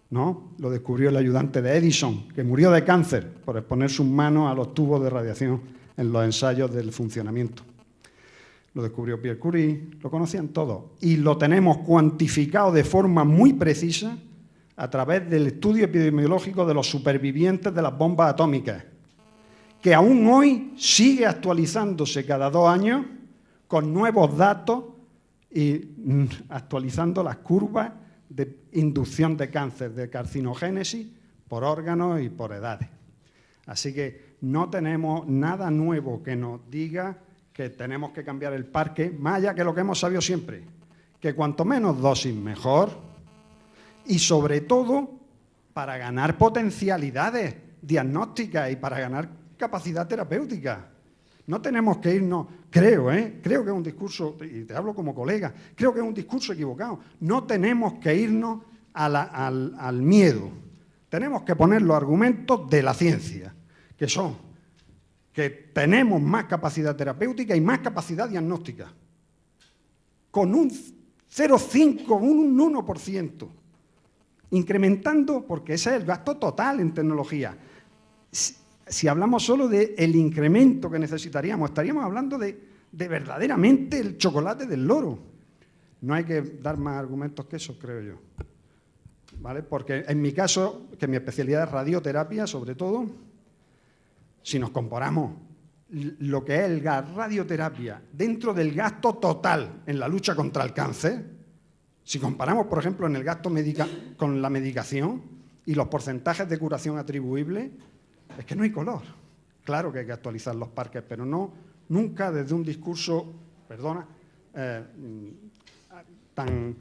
¿no? Lo descubrió el ayudante de Edison, que murió de cáncer por exponer sus manos a los tubos de radiación en los ensayos del funcionamiento. Lo descubrió Pierre Curie, lo conocían todos, y lo tenemos cuantificado de forma muy precisa a través del estudio epidemiológico de los supervivientes de las bombas atómicas, que aún hoy sigue actualizándose cada 2 años con nuevos datos y actualizando las curvas de inducción de cáncer, de carcinogénesis por órganos y por edades. Así que no tenemos nada nuevo que nos diga que tenemos que cambiar el parque, más allá que lo que hemos sabido siempre, que cuanto menos dosis mejor, y sobre todo para ganar potencialidades diagnósticas y para ganar capacidad terapéutica. No tenemos que irnos, creo que es un discurso, y te hablo como colega, creo que es un discurso equivocado. No tenemos que irnos al miedo. Tenemos que poner los argumentos de la ciencia, que son que tenemos más capacidad terapéutica y más capacidad diagnóstica, con un 0,5, un 1%, incrementando, porque ese es el gasto total en tecnología. Si hablamos solo del incremento que necesitaríamos, estaríamos hablando de verdaderamente el chocolate del loro. No hay que dar más argumentos que eso, creo yo. ¿Vale? Porque en mi caso, que mi especialidad es radioterapia, sobre todo, si nos comparamos lo que es la radioterapia dentro del gasto total en la lucha contra el cáncer, si comparamos, por ejemplo, en el gasto con la medicación y los porcentajes de curación atribuibles, es que no hay color. Claro que hay que actualizar los parques, pero no nunca desde un discurso, perdona, tan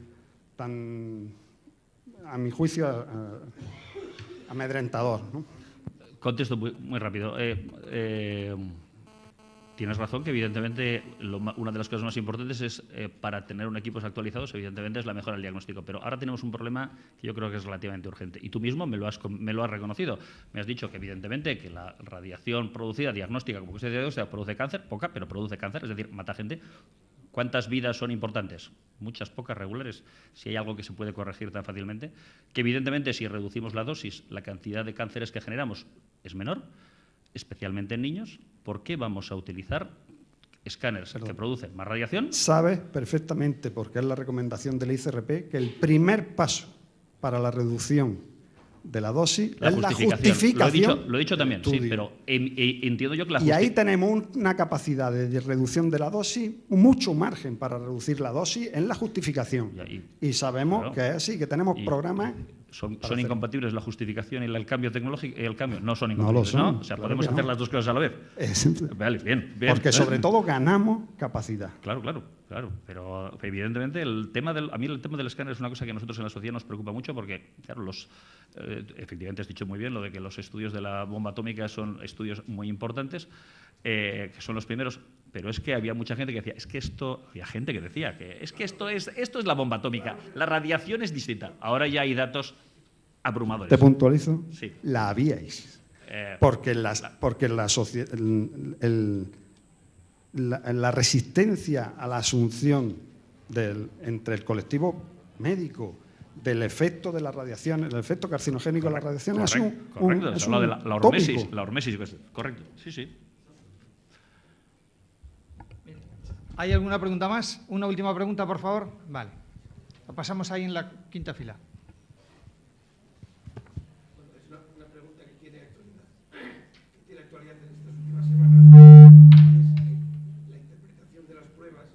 a mi juicio, amedrentador, ¿no? Contesto muy rápido. Tienes razón que evidentemente una de las cosas más importantes es para tener un equipos actualizados, evidentemente es la mejora del diagnóstico. Pero ahora tenemos un problema que yo creo que es relativamente urgente. Y tú mismo me lo has reconocido. Me has dicho que evidentemente que la radiación producida, diagnóstica, como usted dice, produce cáncer, poca, pero produce cáncer, es decir, mata gente. ¿Cuántas vidas son importantes? Muchas, pocas, regulares. Si hay algo que se puede corregir tan fácilmente, que evidentemente si reducimos la dosis, la cantidad de cánceres que generamos es menor, especialmente en niños. ¿Por qué vamos a utilizar escáneres que producen más radiación? Sabes perfectamente, porque es la recomendación del ICRP, que el primer paso para la reducción de la dosis es la justificación. Lo he dicho también, sí, pero entiendo yo que la Y ahí tenemos una capacidad de reducción de la dosis, mucho margen para reducir la dosis en la justificación. Y sabemos, claro, que es así, que tenemos programas. ¿Son incompatibles la justificación y el cambio tecnológico y el cambio? No son incompatibles, ¿no? O sea, claro, podemos hacer las dos cosas a la vez. Vale, bien. Porque sobre todo ganamos capacidad. Claro. Pero evidentemente a mí el tema del escáner es una cosa que a nosotros en la sociedad nos preocupa mucho porque, claro, efectivamente has dicho muy bien lo de que los estudios de la bomba atómica son estudios muy importantes, que son los primeros, pero es que había mucha gente que decía, había gente que decía que esto es la bomba atómica, la radiación es distinta. Ahora ya hay datos abrumadores. ¿Te puntualizo? Sí. La habíais. Porque la resistencia a la asunción entre el colectivo médico del efecto de la radiación, el efecto carcinogénico de la radiación es un de la hormesis, correcto, sí. ¿Hay alguna pregunta más? ¿Una última pregunta, por favor? Vale. Lo pasamos ahí en la quinta fila. Es una pregunta que tiene actualidad. Que tiene actualidad en estas últimas semanas. Es la interpretación de las pruebas.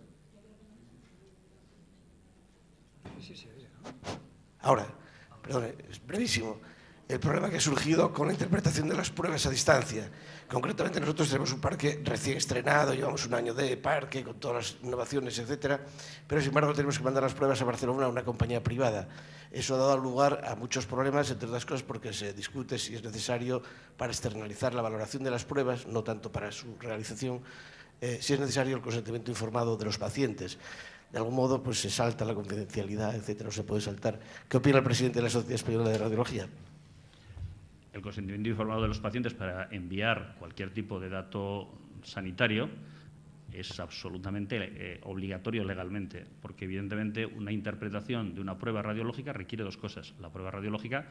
Sí, ¿no? Ahora, perdón, es brevísimo. El problema que ha surgido con la interpretación de las pruebas a distancia. Concretamente nosotros tenemos un parque recién estrenado, llevamos un año de parque con todas las innovaciones, etcétera, pero sin embargo tenemos que mandar las pruebas a Barcelona a una compañía privada. Eso ha dado lugar a muchos problemas, entre otras cosas porque se discute si es necesario para externalizar la valoración de las pruebas, no tanto para su realización, si es necesario el consentimiento informado de los pacientes. De algún modo pues se salta la confidencialidad, etcétera, no se puede saltar. ¿Qué opina el presidente de la Sociedad Española de Radiología? El consentimiento informado de los pacientes para enviar cualquier tipo de dato sanitario es absolutamente obligatorio legalmente, porque evidentemente una interpretación de una prueba radiológica requiere dos cosas, la prueba radiológica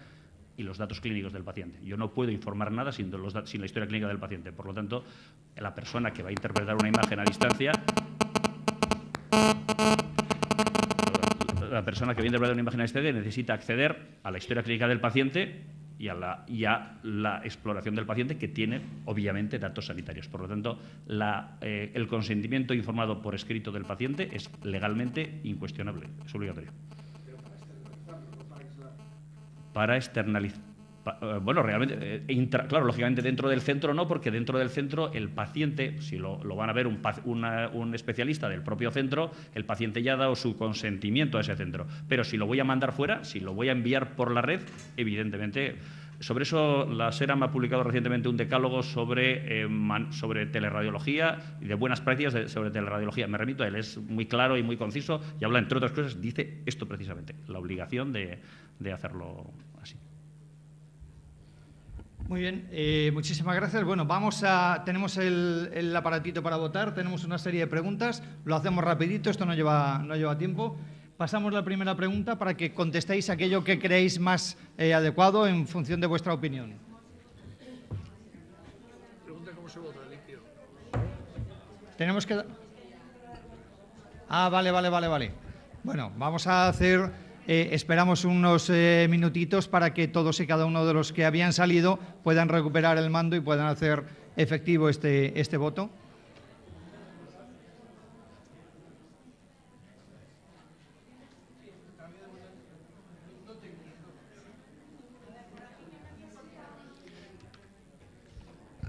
y los datos clínicos del paciente. Yo no puedo informar nada sin la historia clínica del paciente, por lo tanto, la persona que va a interpretar una imagen a distancia necesita acceder a la historia clínica del paciente y a la exploración del paciente, que tiene, obviamente, datos sanitarios. Por lo tanto, el consentimiento informado por escrito del paciente es legalmente incuestionable, es obligatorio. Para externalizar. Bueno, realmente, claro, lógicamente dentro del centro no, porque dentro del centro el paciente, si lo van a ver un especialista del propio centro, el paciente ya ha dado su consentimiento a ese centro. Pero si lo voy a mandar fuera, si lo voy a enviar por la red, evidentemente. Sobre eso, la SERAM ha publicado recientemente un decálogo sobre teleradiología y de buenas prácticas sobre teleradiología. Me remito a él, es muy claro y muy conciso y habla, entre otras cosas, dice esto precisamente, la obligación de hacerlo así. Muy bien, muchísimas gracias. Bueno, tenemos el aparatito para votar, tenemos una serie de preguntas, lo hacemos rapidito, esto no lleva tiempo. Pasamos la primera pregunta para que contestéis aquello que creéis más adecuado en función de vuestra opinión. Pregunta cómo se vota, limpio. Tenemos que... Ah, vale. Bueno, vamos a hacer... esperamos unos minutitos para que todos y cada uno de los que habían salido puedan recuperar el mando y puedan hacer efectivo este voto.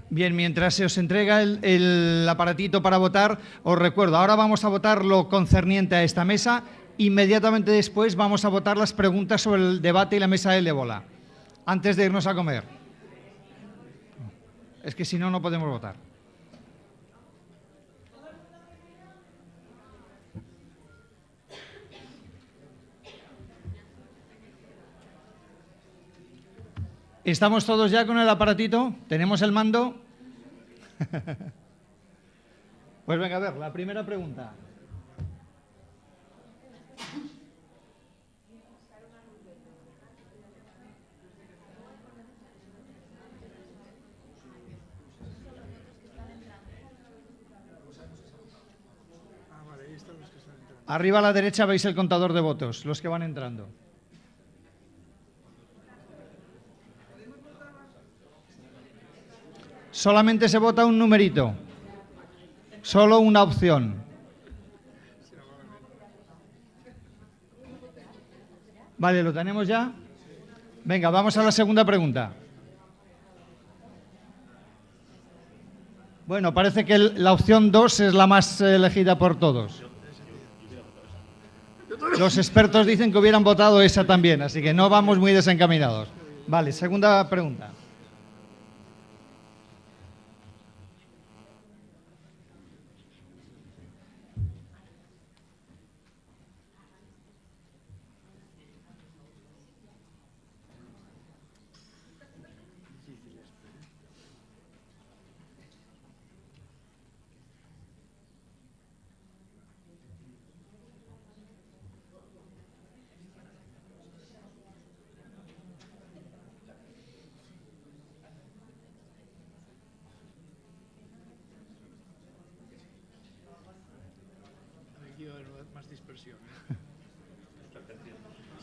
Bien, mientras se os entrega el aparatito para votar, os recuerdo, ahora vamos a votar lo concerniente a esta mesa. Inmediatamente después vamos a votar las preguntas sobre el debate y la mesa del ébola, antes de irnos a comer. Es que si no, no podemos votar. ¿Estamos todos ya con el aparatito? ¿Tenemos el mando? Pues venga, a ver, la primera pregunta. Arriba a la derecha veis el contador de votos, los que van entrando. Solamente se vota un numerito, solo una opción. Vale, ¿lo tenemos ya? Venga, vamos a la segunda pregunta. Bueno, parece que la opción 2 es la más elegida por todos. Los expertos dicen que hubieran votado esa también, así que no vamos muy desencaminados. Vale, segunda pregunta.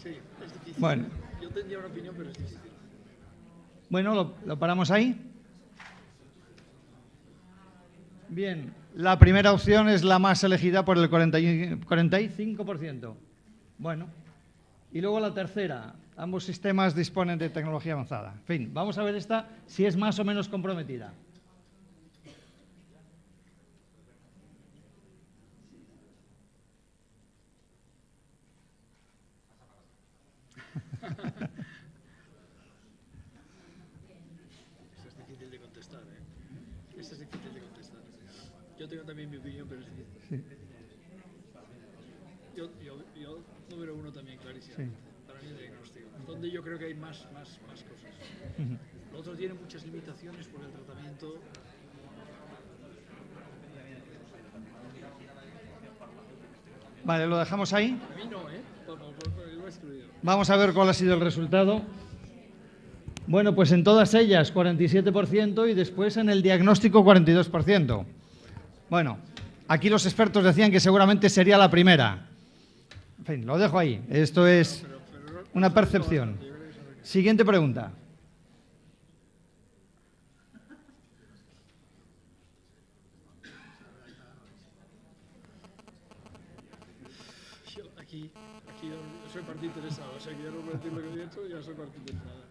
Sí, es difícil. Bueno. Yo tendría una opinión, pero es difícil. Bueno, lo paramos ahí. Bien, la primera opción es la más elegida por el 45%. Bueno, y luego la tercera. Ambos sistemas disponen de tecnología avanzada. En fin, vamos a ver esta si es más o menos comprometida. Esa es difícil de contestar, ¿eh? Esa es difícil de contestar. Yo tengo también mi opinión, pero es difícil. Sí. Yo número uno también, clarísimo. Sí. Para mí el diagnóstico. Donde yo creo que hay más cosas. Lo otro tiene muchas limitaciones por el tratamiento. Vale, ¿lo dejamos ahí? A mí no, ¿eh? Lo he excluido. Vamos a ver cuál ha sido el resultado. Bueno, pues en todas ellas 47% y después en el diagnóstico 42%. Bueno, aquí los expertos decían que seguramente sería la primera. En fin, lo dejo ahí. Esto es una percepción. Siguiente pregunta. Aquí yo soy parte interesado, o sea que ya no voy a decir lo que he dicho, ya soy parte interesada.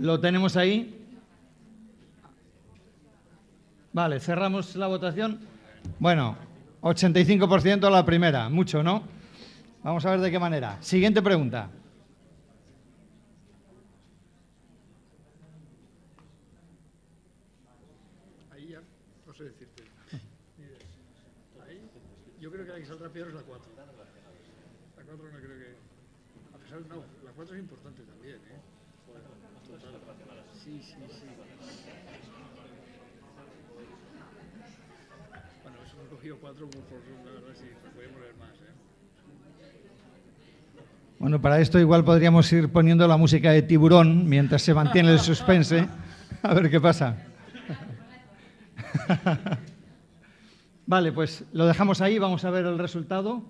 ¿Lo tenemos ahí? Vale, cerramos la votación. Bueno, 85% a la primera, mucho, ¿no? Vamos a ver de qué manera. Siguiente pregunta. Ahí ya no sé decirte. Ahí, yo creo que la que saldrá peor es la 4. La 4 no creo que... A pesar, no, la 4 es importante también, ¿eh? Total. Sí. Bueno, eso hemos cogido 4 por la verdad, sí, podemos leer más, ¿eh? Bueno, para esto igual podríamos ir poniendo la música de Tiburón mientras se mantiene el suspense. A ver qué pasa. Vale, pues lo dejamos ahí, vamos a ver el resultado.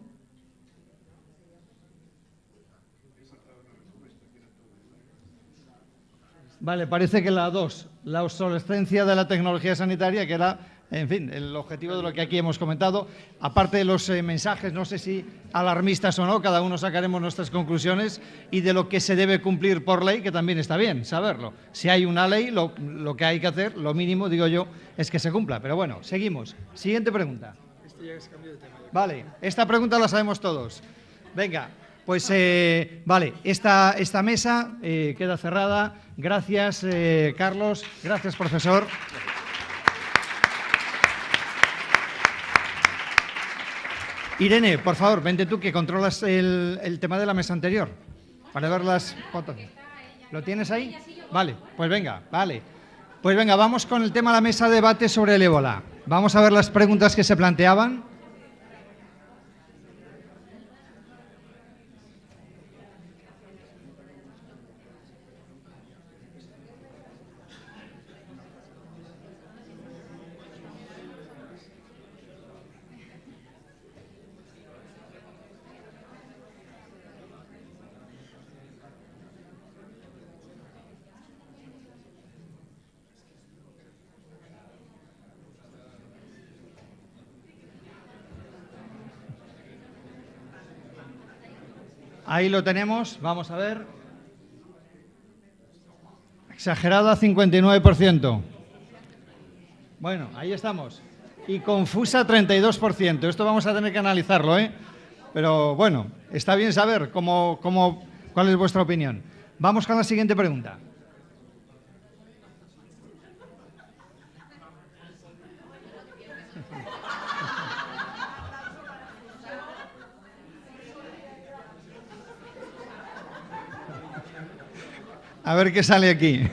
Vale, parece que la 2, la obsolescencia de la tecnología sanitaria, que era, en fin, el objetivo de lo que aquí hemos comentado. Aparte de los mensajes, no sé si alarmistas o no, cada uno sacaremos nuestras conclusiones, y de lo que se debe cumplir por ley, que también está bien saberlo. Si hay una ley, lo que hay que hacer, lo mínimo, digo yo, es que se cumpla. Pero bueno, seguimos. Siguiente pregunta. Este ya es cambio de tema. Vale, esta pregunta la sabemos todos. Venga, pues vale, esta mesa queda cerrada. Gracias, Carlos. Gracias, profesor. Irene, por favor, vente tú, que controlas el tema de la mesa anterior, para ver las fotos. ¿Lo tienes ahí? Vale, pues venga, vale. Pues venga, vamos con el tema de la mesa de debate sobre el ébola. Vamos a ver las preguntas que se planteaban. Ahí lo tenemos, vamos a ver. Exagerada, 59%. Bueno, ahí estamos. Y confusa, 32%. Esto vamos a tener que analizarlo, ¿eh? Pero bueno, está bien saber cuál es vuestra opinión. Vamos con la siguiente pregunta. A ver qué sale aquí.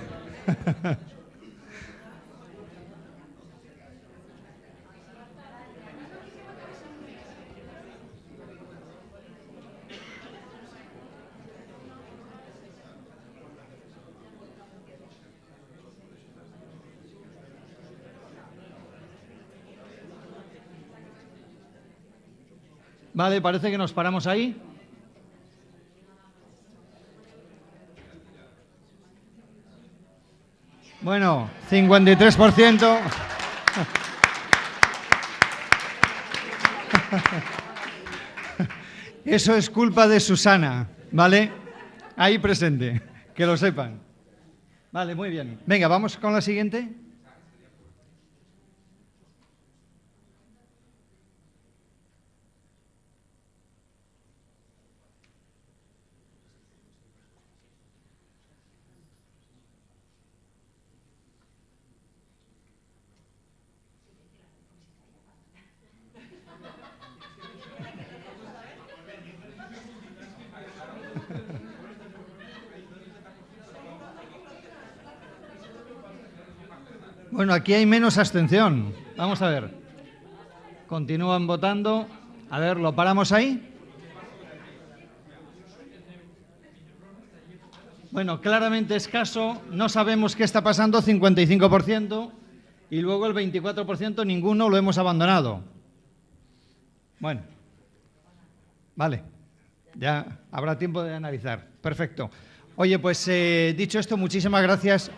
Vale, parece que nos paramos ahí. Bueno, 53%. Eso es culpa de Susana, ¿vale? Ahí presente, que lo sepan. Vale, muy bien. Venga, vamos con la siguiente. Bueno, aquí hay menos abstención. Vamos a ver. Continúan votando. A ver, ¿lo paramos ahí? Bueno, claramente escaso. No sabemos qué está pasando, 55%. Y luego el 24%, ninguno, lo hemos abandonado. Bueno. Vale. Ya habrá tiempo de analizar. Perfecto. Oye, pues dicho esto, muchísimas gracias.